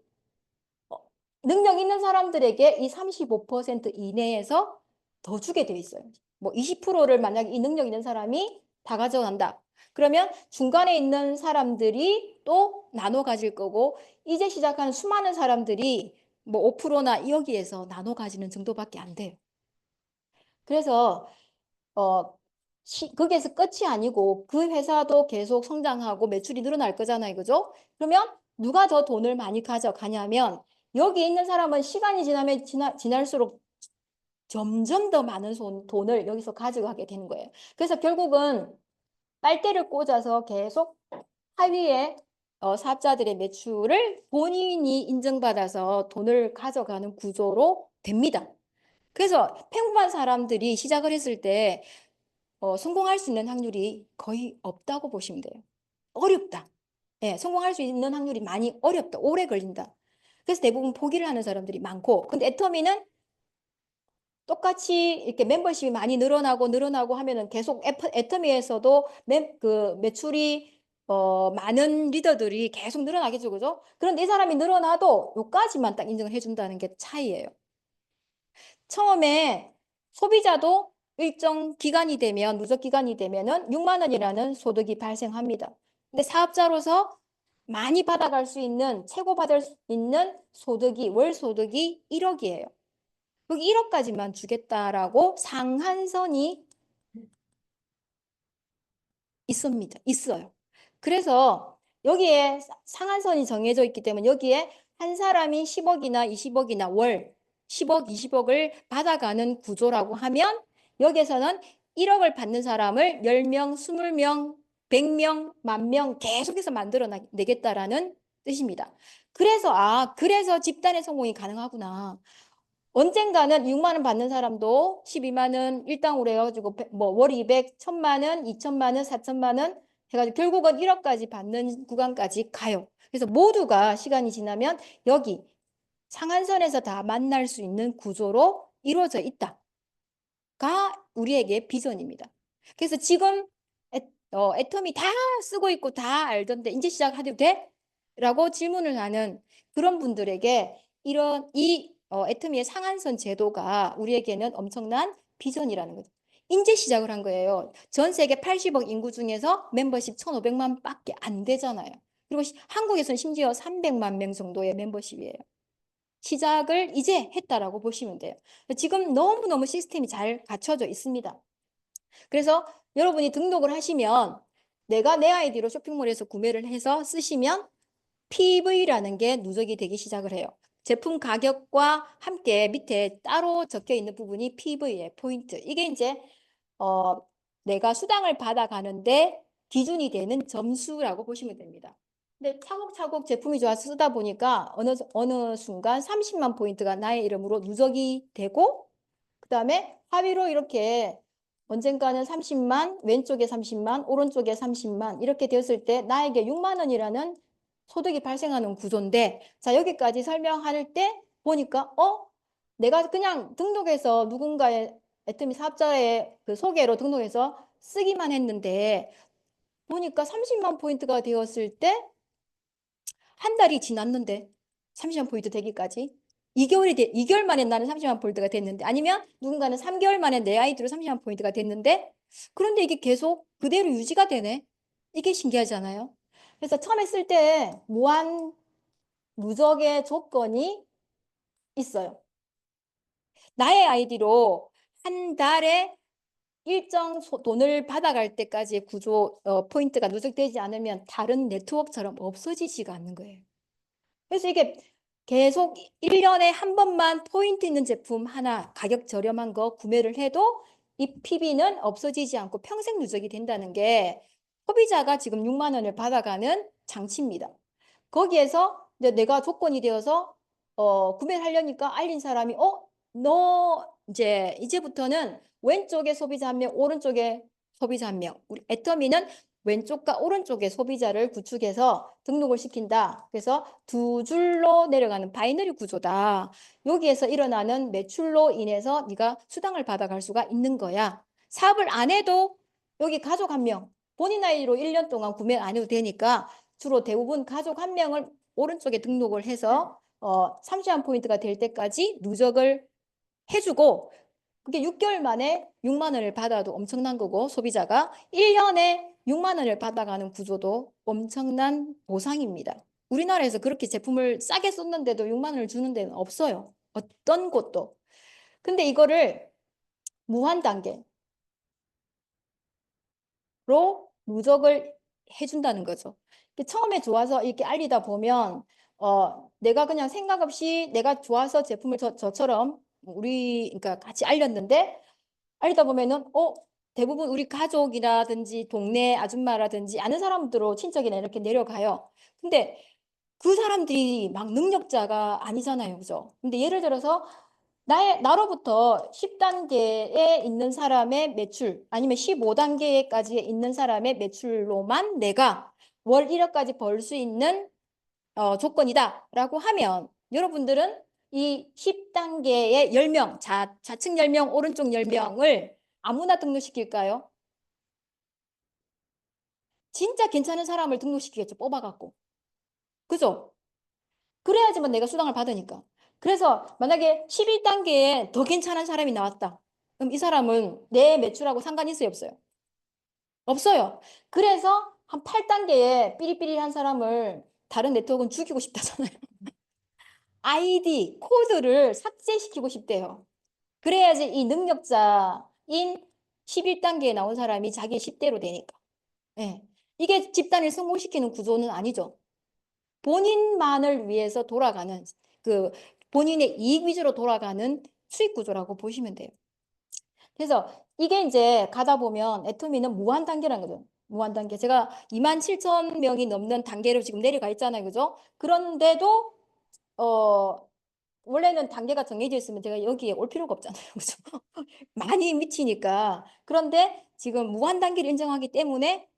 능력 있는 사람들에게 이 35% 이내에서 더 주게 돼 있어요. 뭐 20%를 만약에 이 능력 있는 사람이 다 가져간다. 그러면 중간에 있는 사람들이 또 나눠 가질 거고 이제 시작하는 수많은 사람들이 뭐 5%나 여기에서 나눠 가지는 정도밖에 안 돼요. 그래서 거기에서 끝이 아니고 그 회사도 계속 성장하고 매출이 늘어날 거잖아요. 그죠? 그러면 누가 더 돈을 많이 가져가냐면 여기 있는 사람은 시간이 지나면 지날수록 점점 더 많은 돈을 여기서 가져가게 되는 거예요. 그래서 결국은 빨대를 꽂아서 계속 하위에 사업자들의 매출을 본인이 인정받아서 돈을 가져가는 구조로 됩니다. 그래서 평범한 사람들이 시작을 했을 때 성공할 수 있는 확률이 거의 없다고 보시면 돼요. 어렵다. 예, 성공할 수 있는 확률이 많이 어렵다. 오래 걸린다. 그래서 대부분 포기를 하는 사람들이 많고, 근데 애터미는 똑같이 이렇게 멤버십이 많이 늘어나고 하면은 계속 애터미에서도 매출이 많은 리더들이 계속 늘어나겠죠, 그죠? 그런데 이 사람이 늘어나도 요까지만 딱 인정을 해준다는 게 차이예요. 처음에 소비자도 일정 기간이 되면 누적 기간이 되면은 6만 원이라는 소득이 발생합니다. 근데 사업자로서 많이 받아갈 수 있는 최고 받을 수 있는 소득이 월 소득이 1억이에요. 여기 1억까지만 주겠다라고 상한선이 있어요. 그래서 여기에 상한선이 정해져 있기 때문에 여기에 한 사람이 10억이나 20억이나 월 10억, 20억을 받아가는 구조라고 하면 여기에서는 1억을 받는 사람을 10명, 20명, 100명, 10,000명 계속해서 만들어내겠다라는 뜻입니다. 그래서 집단의 성공이 가능하구나. 언젠가는 6만 원 받는 사람도 12만 원 일당으로 해가지고 월 200, 1,000만 원, 2,000만 원, 4,000만 원 해가지고 결국은 1억까지 받는 구간까지 가요. 그래서 모두가 시간이 지나면 여기 상한선에서 다 만날 수 있는 구조로 이루어져 있다가 우리에게 비전입니다. 그래서 지금 애텀이 다 쓰고 있고 다 알던데 이제 시작해도 돼? 라고 질문을 하는 그런 분들에게 애터미의 상한선 제도가 우리에게는 엄청난 비전이라는 거죠. 이제 시작을 한 거예요. 전 세계 80억 인구 중에서 멤버십 1,500만 밖에 안 되잖아요. 그리고 한국에서는 심지어 300만 명 정도의 멤버십이에요. 시작을 이제 했다라고 보시면 돼요. 지금 너무너무 시스템이 잘 갖춰져 있습니다. 그래서 여러분이 등록을 하시면 내가 내 아이디로 쇼핑몰에서 구매를 해서 쓰시면 PV라는 게 누적이 되기 시작을 해요. 제품 가격과 함께 밑에 따로 적혀 있는 부분이 PV의 포인트. 이게 이제 내가 수당을 받아가는데 기준이 되는 점수라고 보시면 됩니다. 근데 차곡차곡 제품이 좋아서 쓰다 보니까 어느 순간 30만 포인트가 나의 이름으로 누적이 되고, 그 다음에 합의로 이렇게 언젠가는 30만, 왼쪽에 30만, 오른쪽에 30만 이렇게 되었을 때 나에게 6만 원이라는 소득이 발생하는 구조인데, 자, 여기까지 설명할 때 보니까 내가 그냥 등록해서 누군가의 애터미 사업자의 그 소개로 등록해서 쓰기만 했는데 보니까 30만 포인트가 되었을 때 한 달이 지났는데 30만 포인트 되기까지 2개월 만에 나는 30만 포인트가 됐는데, 아니면 누군가는 3개월 만에 내 아이디로 30만 포인트가 됐는데, 그런데 이게 계속 그대로 유지가 되네. 이게 신기하잖아요. 그래서 처음에 쓸 때 무한 누적의 조건이 있어요. 나의 아이디로 한 달에 일정 돈을 받아갈 때까지의 구조 포인트가 누적되지 않으면 다른 네트워크처럼 없어지지가 않는 거예요. 그래서 이게 계속 1년에 한 번만 포인트 있는 제품 하나 가격 저렴한 거 구매를 해도 이 PB는 없어지지 않고 평생 누적이 된다는 게 소비자가 지금 6만 원을 받아가는 장치입니다. 거기에서 내가 조건이 되어서 구매를 하려니까 알린 사람이 너 이제부터는 왼쪽에 소비자 한 명, 오른쪽에 소비자 한 명. 우리 애터미는 왼쪽과 오른쪽의 소비자를 구축해서 등록을 시킨다. 그래서 두 줄로 내려가는 바이너리 구조다. 여기에서 일어나는 매출로 인해서 네가 수당을 받아갈 수가 있는 거야. 사업을 안 해도 여기 가족 한 명, 본인 아이로 1년 동안 구매 안 해도 되니까 주로 대부분 가족 한 명을 오른쪽에 등록을 해서 30만 포인트가 될 때까지 누적을 해주고, 그게 6개월 만에 6만 원을 받아도 엄청난 거고, 소비자가 1년에 6만 원을 받아가는 구조도 엄청난 보상입니다. 우리나라에서 그렇게 제품을 싸게 썼는데도 6만 원을 주는 데는 없어요. 어떤 곳도. 근데 이거를 무한 단계로 누적을 해준다는 거죠. 처음에 좋아서 이렇게 알리다 보면 내가 그냥 생각 없이 내가 좋아서 제품을 저처럼 그러니까 같이 알렸는데, 알다 보면은 대부분 우리 가족이라든지 동네 아줌마라든지 아는 사람들로 친척이나 이렇게 내려가요. 근데 그 사람들이 막 능력자가 아니잖아요. 그죠? 근데 예를 들어서 나로부터 10단계에 있는 사람의 매출, 아니면 15단계까지 있는 사람의 매출로만 내가 월 1억까지 벌 수 있는 조건이다라고 하면, 여러분들은 이 10단계의 10명, 좌측 10명, 오른쪽 10명을 아무나 등록시킬까요? 진짜 괜찮은 사람을 등록시키겠죠, 뽑아갖고. 그죠? 그래야지만 내가 수당을 받으니까. 그래서 만약에 11단계에 더 괜찮은 사람이 나왔다. 그럼 이 사람은 내 매출하고 상관이 있어요, 없어요? 없어요. 그래서 한 8단계에 삐리삐리한 사람을 다른 네트워크는 죽이고 싶다잖아요. 아이디, 코드를 삭제시키고 싶대요. 그래야지 이 능력자인 11단계에 나온 사람이 자기 10대로 되니까. 예. 이게 집단을 성공시키는 구조는 아니죠. 본인만을 위해서 돌아가는, 본인의 이익 위주로 돌아가는 수익 구조라고 보시면 돼요. 그래서 이게 이제 가다 보면 애터미는 무한 단계라는 거죠. 무한 단계. 제가 27,000명이 넘는 단계로 지금 내려가 있잖아요. 그죠? 그런데도 원래는 단계가 정해져 있으면 제가 여기에 올 필요가 없잖아요. 그죠? 많이 미치니까. 그런데 지금 무한 단계를 인정하기 때문에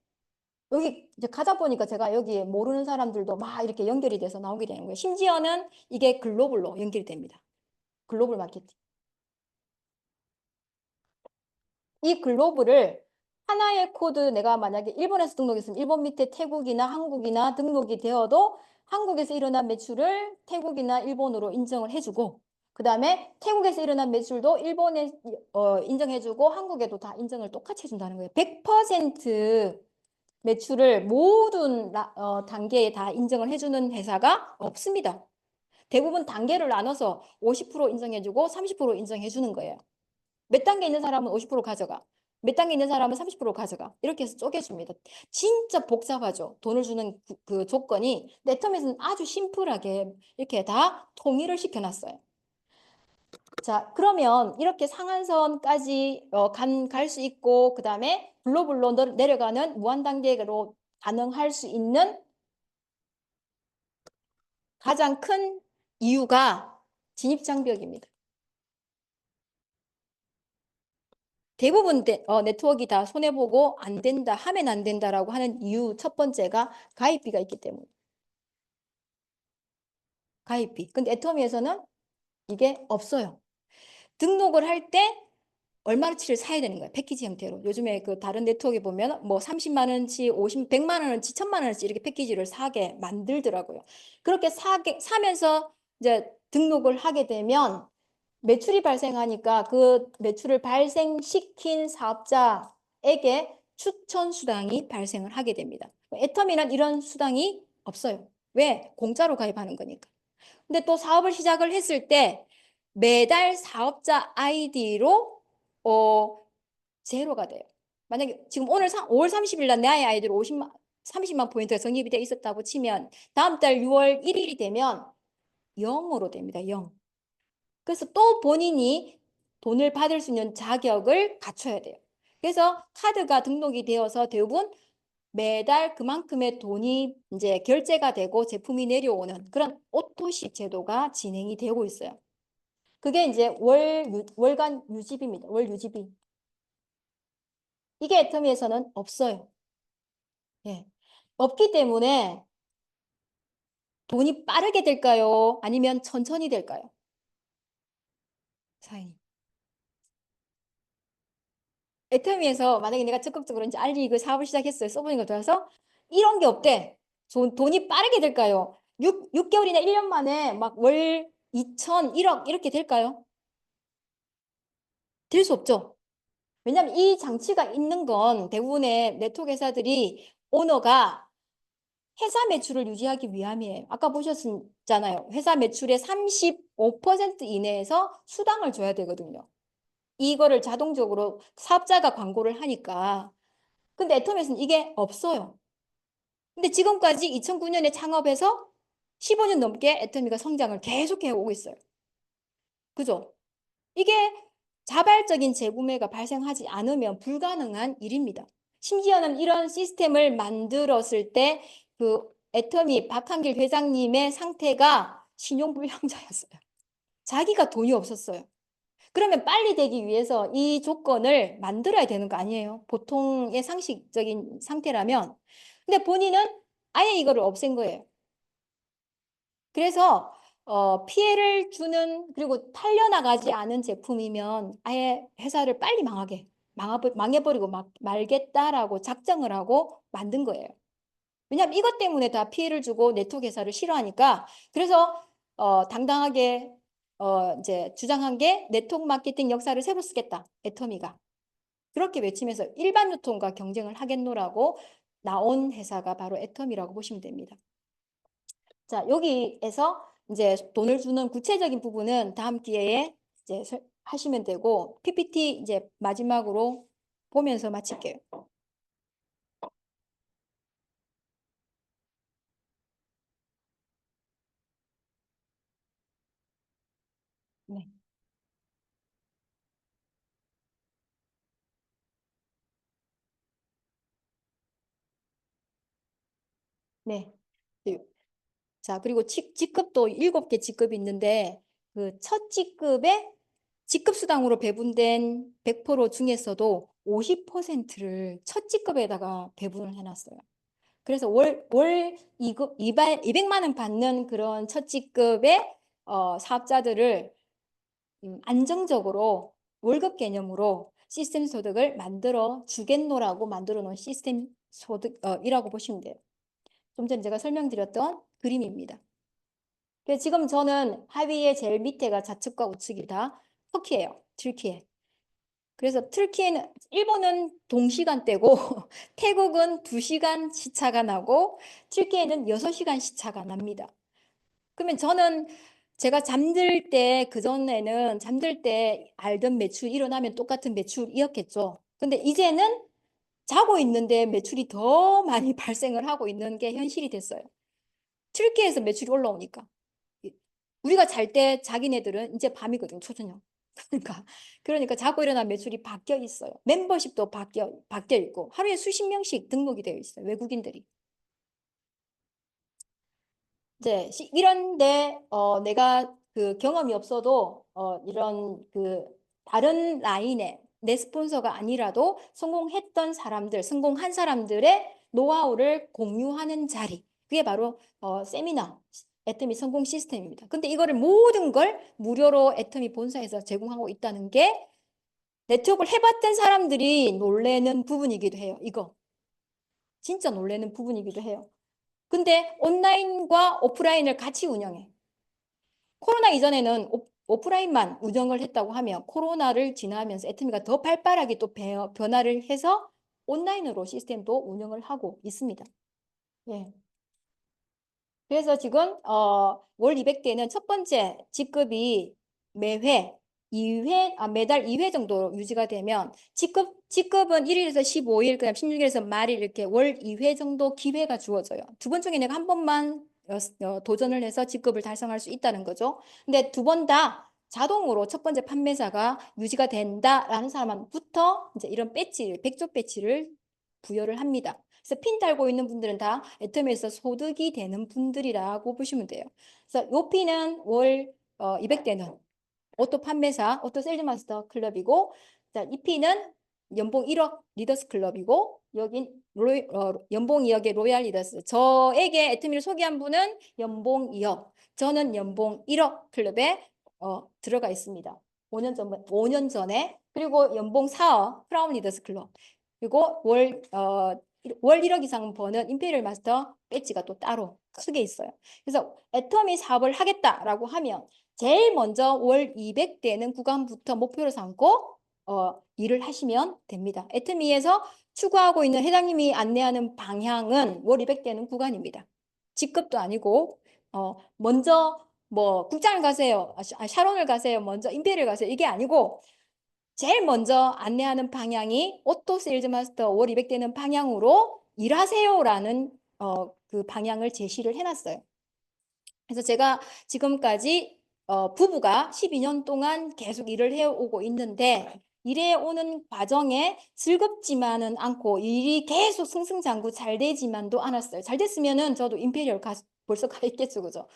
여기 이제 가다 보니까 제가 여기에 모르는 사람들도 막 이렇게 연결이 돼서 나오게 되는 거예요. 심지어는 이게 글로벌로 연결이 됩니다. 글로벌 마케팅. 이 글로벌을 하나의 코드, 내가 만약에 일본에서 등록했으면 일본 밑에 태국이나 한국이나 등록이 되어도 한국에서 일어난 매출을 태국이나 일본으로 인정을 해주고, 그 다음에 태국에서 일어난 매출도 일본에 인정해주고 한국에도 다 인정을 똑같이 해준다는 거예요. 100% 매출을 모든 단계에 다 인정을 해주는 회사가 없습니다. 대부분 단계를 나눠서 50% 인정해주고 30% 인정해주는 거예요. 몇 단계 있는 사람은 50% 가져가. 몇 단계 있는 사람은 30% 가져가. 이렇게 해서 쪼개줍니다. 진짜 복잡하죠. 돈을 주는 그 조건이. 네트워크에서는 아주 심플하게 이렇게 다 통일을 시켜놨어요. 자, 그러면 이렇게 상한선까지 갈 수 있고, 그 다음에 글로벌로 내려가는 무한 단계로 가능할 수 있는 가장 큰 이유가 진입장벽입니다. 대부분 네트워크가 다 손해보고 안 된다, 하면 안 된다라고 하는 이유 첫 번째가 가입비가 있기 때문에. 가입비. 근데 애터미에서는 이게 없어요. 등록을 할 때 얼마치를 사야 되는 거예요. 패키지 형태로. 요즘에 그 다른 네트워크에 보면 뭐 30만 원치, 100만 원치, 1000만 원치 이렇게 패키지를 사게 만들더라고요. 그렇게 사면서 이제 등록을 하게 되면 매출이 발생하니까 그 매출을 발생시킨 사업자에게 추천 수당이 발생을 하게 됩니다. 애터미는 이런 수당이 없어요. 왜? 공짜로 가입하는 거니까. 근데 또 사업을 시작을 했을 때 매달 사업자 아이디로 제로가 돼요. 만약에 지금 오늘 5월 30일 날 내 아이디로 30만 포인트가 적립이 돼 있었다고 치면 다음 달 6월 1일이 되면 0으로 됩니다. 0. 그래서 또 본인이 돈을 받을 수 있는 자격을 갖춰야 돼요. 그래서 카드가 등록이 되어서 대부분 매달 그만큼의 돈이 이제 결제가 되고 제품이 내려오는 그런 오토십 제도가 진행이 되고 있어요. 그게 이제 월간 유지비입니다. 월 유지비. 이게 애터미에서는 없어요. 예. 없기 때문에 돈이 빠르게 될까요? 아니면 천천히 될까요? 사장님. 애터미에서 만약에 내가 적극적으로 이제 알리 그 사업을 시작했어요. 써보니까 들어서 이런 게 없대. 돈이 빠르게 될까요? 6개월이나 1년 만에 막 월 2천, 1억 이렇게 될까요? 될 수 없죠. 왜냐하면 이 장치가 있는 건 대부분의 네트워크 회사들이 오너가 회사 매출을 유지하기 위함이에요. 아까 보셨잖아요. 회사 매출의 35% 이내에서 수당을 줘야 되거든요. 이거를 자동적으로 사업자가 광고를 하니까. 근데 애터미에서는 이게 없어요. 근데 지금까지 2009년에 창업해서 15년 넘게 애터미가 성장을 계속해 오고 있어요. 그죠? 이게 자발적인 재구매가 발생하지 않으면 불가능한 일입니다. 심지어는 이런 시스템을 만들었을 때 그 애터미 박한길 회장님의 상태가 신용불량자였어요. 자기가 돈이 없었어요. 그러면 빨리 되기 위해서 이 조건을 만들어야 되는 거 아니에요? 보통의 상식적인 상태라면. 근데 본인은 아예 이거를 없앤 거예요. 그래서 피해를 주는 그리고 팔려나가지 않은 제품이면 아예 회사를 빨리 망해버리고 말겠다라고 작정을 하고 만든 거예요. 왜냐하면 이것 때문에 다 피해를 주고 네트워크 회사를 싫어하니까. 그래서 당당하게 이제 주장한 게 네트워크 마케팅 역사를 새로 쓰겠다. 애터미가. 그렇게 외치면서 일반 유통과 경쟁을 하겠노라고 나온 회사가 바로 애터미라고 보시면 됩니다. 자, 여기에서 이제 돈을 주는 구체적인 부분은 다음 기회에 이제 하시면 되고, PPT 이제 마지막으로 보면서 마칠게요. 네. 네. 네. 자, 그리고 직급도 7개 직급이 있는데, 그 첫 직급에 직급 수당으로 배분된 100% 중에서도 50%를 첫 직급에다가 배분을 해놨어요. 그래서 월 200만 원 받는 그런 첫 직급의 사업자들을 안정적으로 월급 개념으로 시스템 소득을 만들어 주겠노라고 만들어 놓은 시스템 소득이라고 보시면 돼요. 좀 전에 제가 설명드렸던 그림입니다. 그래서 지금 저는 하위에 제일 밑에가 좌측과 우측이 다 터키예요. 튀르키예. 그래서 튀르키예는 일본은 동시간대고 태국은 2시간 시차가 나고 튀르키예는 6시간 시차가 납니다. 그러면 저는 제가 잠들 때 그전에는 잠들 때 알던 매출 일어나면 똑같은 매출이었겠죠. 근데 이제는 자고 있는데 매출이 더 많이 발생을 하고 있는 게 현실이 됐어요. 튀르키예에서 매출이 올라오니까. 우리가 잘 때 자기네들은 이제 밤이거든, 초저녁. 그러니까 자고 일어나 매출이 바뀌어 있어요. 멤버십도 바뀌어 있고 하루에 수십 명씩 등록이 되어 있어요. 외국인들이. 이제 이런데 내가 그 경험이 없어도 이런 그 다른 라인에 내 스폰서가 아니라도 성공했던 사람들, 성공한 사람들의 노하우를 공유하는 자리. 그게 바로 세미나, 애터미 성공 시스템입니다. 근데 이거를 모든 걸 무료로 애터미 본사에서 제공하고 있다는 게 네트워크를 해봤던 사람들이 놀라는 부분이기도 해요. 이거. 진짜 놀라는 부분이기도 해요. 근데 온라인과 오프라인을 같이 운영해. 코로나 이전에는 오프라인만 운영을 했다고 하면 코로나를 지나면서 애터미가 더 발빠르게 또 변화를 해서 온라인으로 시스템도 운영을 하고 있습니다. 예. 그래서 지금 월 200대는 첫 번째 직급이 매달 2회 정도 유지가 되면 직급은 1일에서 15일, 그다음 16일에서 말일 이렇게 월 2회 정도 기회가 주어져요. 두 번 중에 내가 한 번만 도전을 해서 직급을 달성할 수 있다는 거죠. 근데 두 번 다 자동으로 첫 번째 판매사가 유지가 된다라는 사람부터 이제 이런 배지, 백조 배지를 부여를 합니다. 그래서 핀 달고 있는 분들은 다 애터미에서 소득이 되는 분들이라고 보시면 돼요. 그래서 요 핀은 월 200대는 오토 판매사, 오토 세일즈마스터 클럽이고, 자, 이 핀은 연봉 1억 리더스 클럽이고, 여긴 연봉 2억의 로얄 리더스. 저에게 애터미를 소개한 분은 연봉 2억, 저는 연봉 1억 클럽에 들어가 있습니다. 5년 전에. 그리고 연봉 4억 크라운 리더스 클럽. 그리고 월 1억 이상 버는 임페리얼 마스터 배지가 또 따로 크게 있어요. 그래서 애터미 사업을 하겠다라고 하면 제일 먼저 월 200대는 구간부터 목표로 삼고 일을 하시면 됩니다. 애터미에서 추구하고 있는 회장님이 안내하는 방향은 월 200대는 구간입니다. 직급도 아니고 먼저 뭐 국장을 가세요, 샤론을 가세요, 먼저 임페리얼 가세요, 이게 아니고 제일 먼저 안내하는 방향이 오토 세일즈 마스터 월 200대는 방향으로 일하세요라는 그 방향을 제시를 해놨어요. 그래서 제가 지금까지 부부가 12년 동안 계속 일을 해오고 있는데 일해 오는 과정에 즐겁지만은 않고 일이 계속 승승장구 잘 되지만도 않았어요. 잘 됐으면은 저도 임페리얼 벌써 가 있겠죠, 그죠?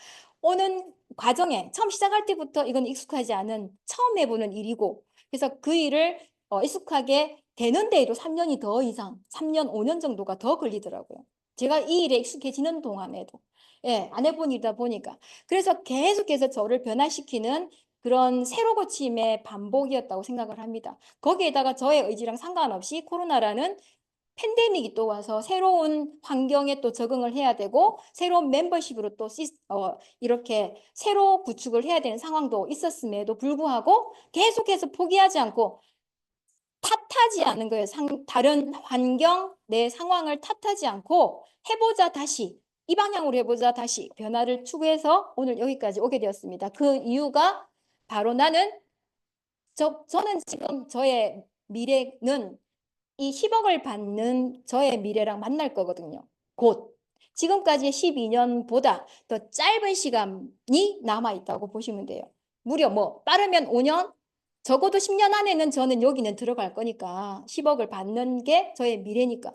오는 과정에 처음 시작할 때부터 이건 익숙하지 않은 처음 해보는 일이고 그래서 그 일을 익숙하게 되는데도 3년이 더 이상, 3년, 5년 정도가 더 걸리더라고요. 제가 이 일에 익숙해지는 동안에도. 예, 안 해본 일이다 보니까. 그래서 계속해서 저를 변화시키는 그런 새로 고침의 반복이었다고 생각을 합니다. 거기에다가 저의 의지랑 상관없이 코로나라는 팬데믹이 또 와서 새로운 환경에 또 적응을 해야 되고 새로운 멤버십으로 또 이렇게 새로 구축을 해야 되는 상황도 있었음에도 불구하고 계속해서 포기하지 않고 탓하지 않은 거예요. 다른 환경, 내 상황을 탓하지 않고 해보자 다시. 이 방향으로 해보자 다시. 변화를 추구해서 오늘 여기까지 오게 되었습니다. 그 이유가 바로 저는 지금 저의 미래는 이 10억을 받는 저의 미래랑 만날 거거든요. 곧. 지금까지의 12년보다 더 짧은 시간이 남아있다고 보시면 돼요. 무려 뭐 빠르면 5년, 적어도 10년 안에는 저는 여기는 들어갈 거니까 10억을 받는 게 저의 미래니까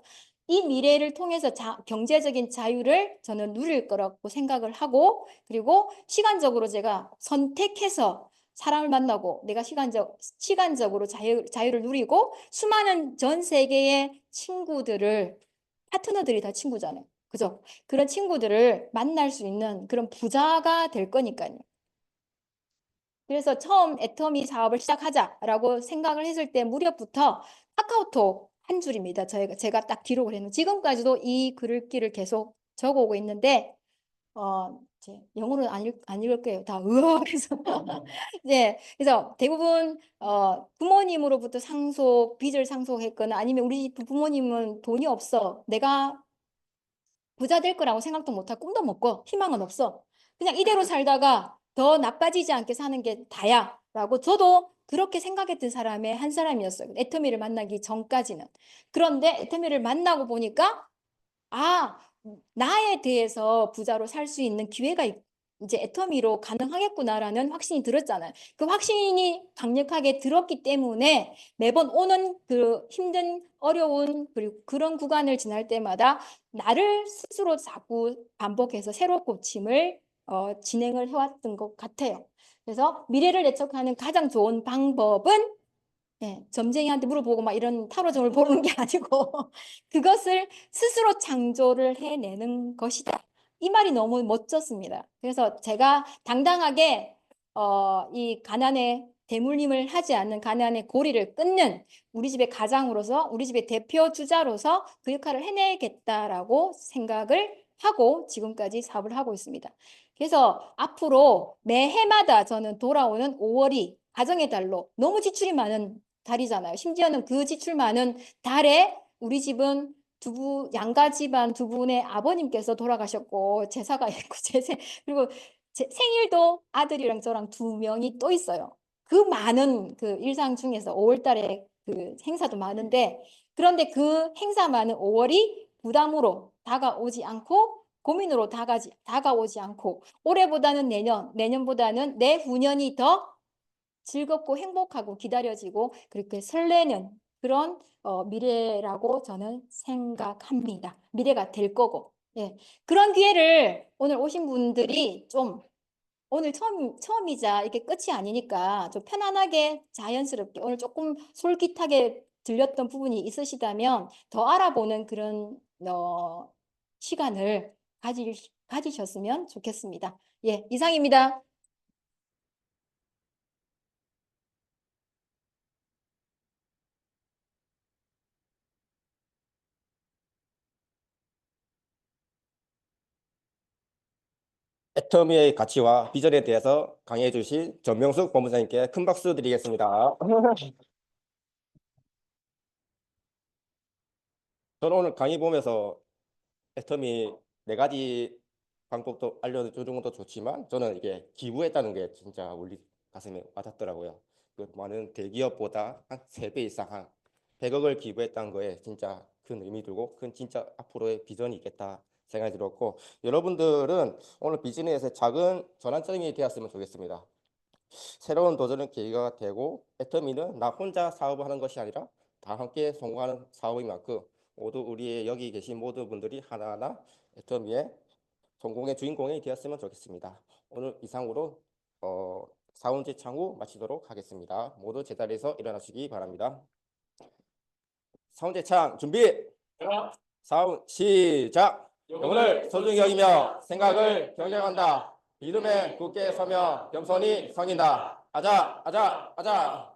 이 미래를 통해서 경제적인 자유를 저는 누릴 거라고 생각을 하고 그리고 시간적으로 제가 선택해서 사람을 만나고 내가 시간적으로 자유를 누리고 수많은 전 세계의 친구들을 파트너들이 다 친구잖아요. 그죠? 그런 친구들을 만날 수 있는 그런 부자가 될 거니까요. 그래서 처음 애터미 사업을 시작하자라고 생각을 했을 때 무렵부터 카카오톡 한 줄입니다. 제가 딱 기록을 했는 지금까지도 이 글귀를 계속 적어오고 있는데 영어로는 안 읽을 거예요. 다 그래서 네, 그래서 대부분 부모님으로부터 빚을 상속했거나 아니면 우리 집 부모님은 돈이 없어. 내가 부자 될 거라고 생각도 못하고 꿈도 못 꿔. 희망은 없어. 그냥 이대로 살다가 더 나빠지지 않게 사는 게 다야. 라고 저도 그렇게 생각했던 사람의 한 사람이었어요. 애터미를 만나기 전까지는. 그런데 애터미를 만나고 보니까 나에 대해서 부자로 살 수 있는 기회가 이제 애터미로 가능하겠구나라는 확신이 들었잖아요. 그 확신이 강력하게 들었기 때문에 매번 오는 그 힘든 어려운 그리고 그런 구간을 지날 때마다 나를 스스로 자꾸 반복해서 새로 고침을 진행을 해왔던 것 같아요. 그래서 미래를 예측하는 가장 좋은 방법은 점쟁이한테 물어보고 막 이런 타로점을 보는 게 아니고 그것을 스스로 창조를 해내는 것이다. 이 말이 너무 멋졌습니다. 그래서 제가 당당하게 이 가난의 대물림을 하지 않는 가난의 고리를 끊는 우리 집의 가장으로서 우리 집의 대표 주자로서 그 역할을 해내겠다라고 생각을 하고 지금까지 사업을 하고 있습니다. 그래서 앞으로 매해마다 저는 돌아오는 5월이 가정의 달로 너무 지출이 많은 달이잖아요. 심지어는 그 지출 많은 달에 우리 집은 양가 집안 두 분의 아버님께서 돌아가셨고 제사가 있고 그리고 제 생일도 아들이랑 저랑 두 명이 또 있어요. 그 많은 그 일상 중에서 5월 달에 그 행사도 많은데 그런데 그 행사 많은 5월이 부담으로 다가오지 않고 고민으로 다가오지 않고 올해보다는 내년보다는 내후년이 더 즐겁고 행복하고 기다려지고 그렇게 설레는 그런 미래라고 저는 생각합니다. 미래가 될 거고. 예. 그런 기회를 오늘 오신 분들이 좀 오늘 처음이자 이게 끝이 아니니까 좀 편안하게 자연스럽게 오늘 조금 솔깃하게 들렸던 부분이 있으시다면 더 알아보는 그런 시간을 가지셨으면 좋겠습니다. 예, 이상입니다. 애터미의 가치와 비전에 대해서 강의해 주신 전명숙 본부장님께 큰 박수 드리겠습니다. 저는 오늘 강의 보면서 애터미 4가지 방법도 알려주는 것도 좋지만 저는 이게 기부했다는 게 진짜 우리 가슴에 와닿더라고요. 그 많은 대기업보다 한 3배 이상 한 100억을 기부했다는 거에 진짜 큰 의미 들고 큰 진짜 앞으로의 비전이 있겠다 생각이 들었고 여러분들은 오늘 비즈니스의 작은 전환점이 되었으면 좋겠습니다. 새로운 도전의 계기가 되고 애터미는 나 혼자 사업을 하는 것이 아니라 다 함께 성공하는 사업인 만큼 모두 우리 여기 계신 모든 분들이 하나하나 애터미의 성공의 주인공이 되었으면 좋겠습니다. 오늘 이상으로 사운드 창후 마치도록 하겠습니다. 모두 제자리에서 일어나시기 바랍니다. 사운드 창 준비. 사운드 시작. 영혼을 소중히 여기며 생각을 경쟁한다. 믿음에 굳게 서며 겸손히 섬긴다. 아자 아자 아자.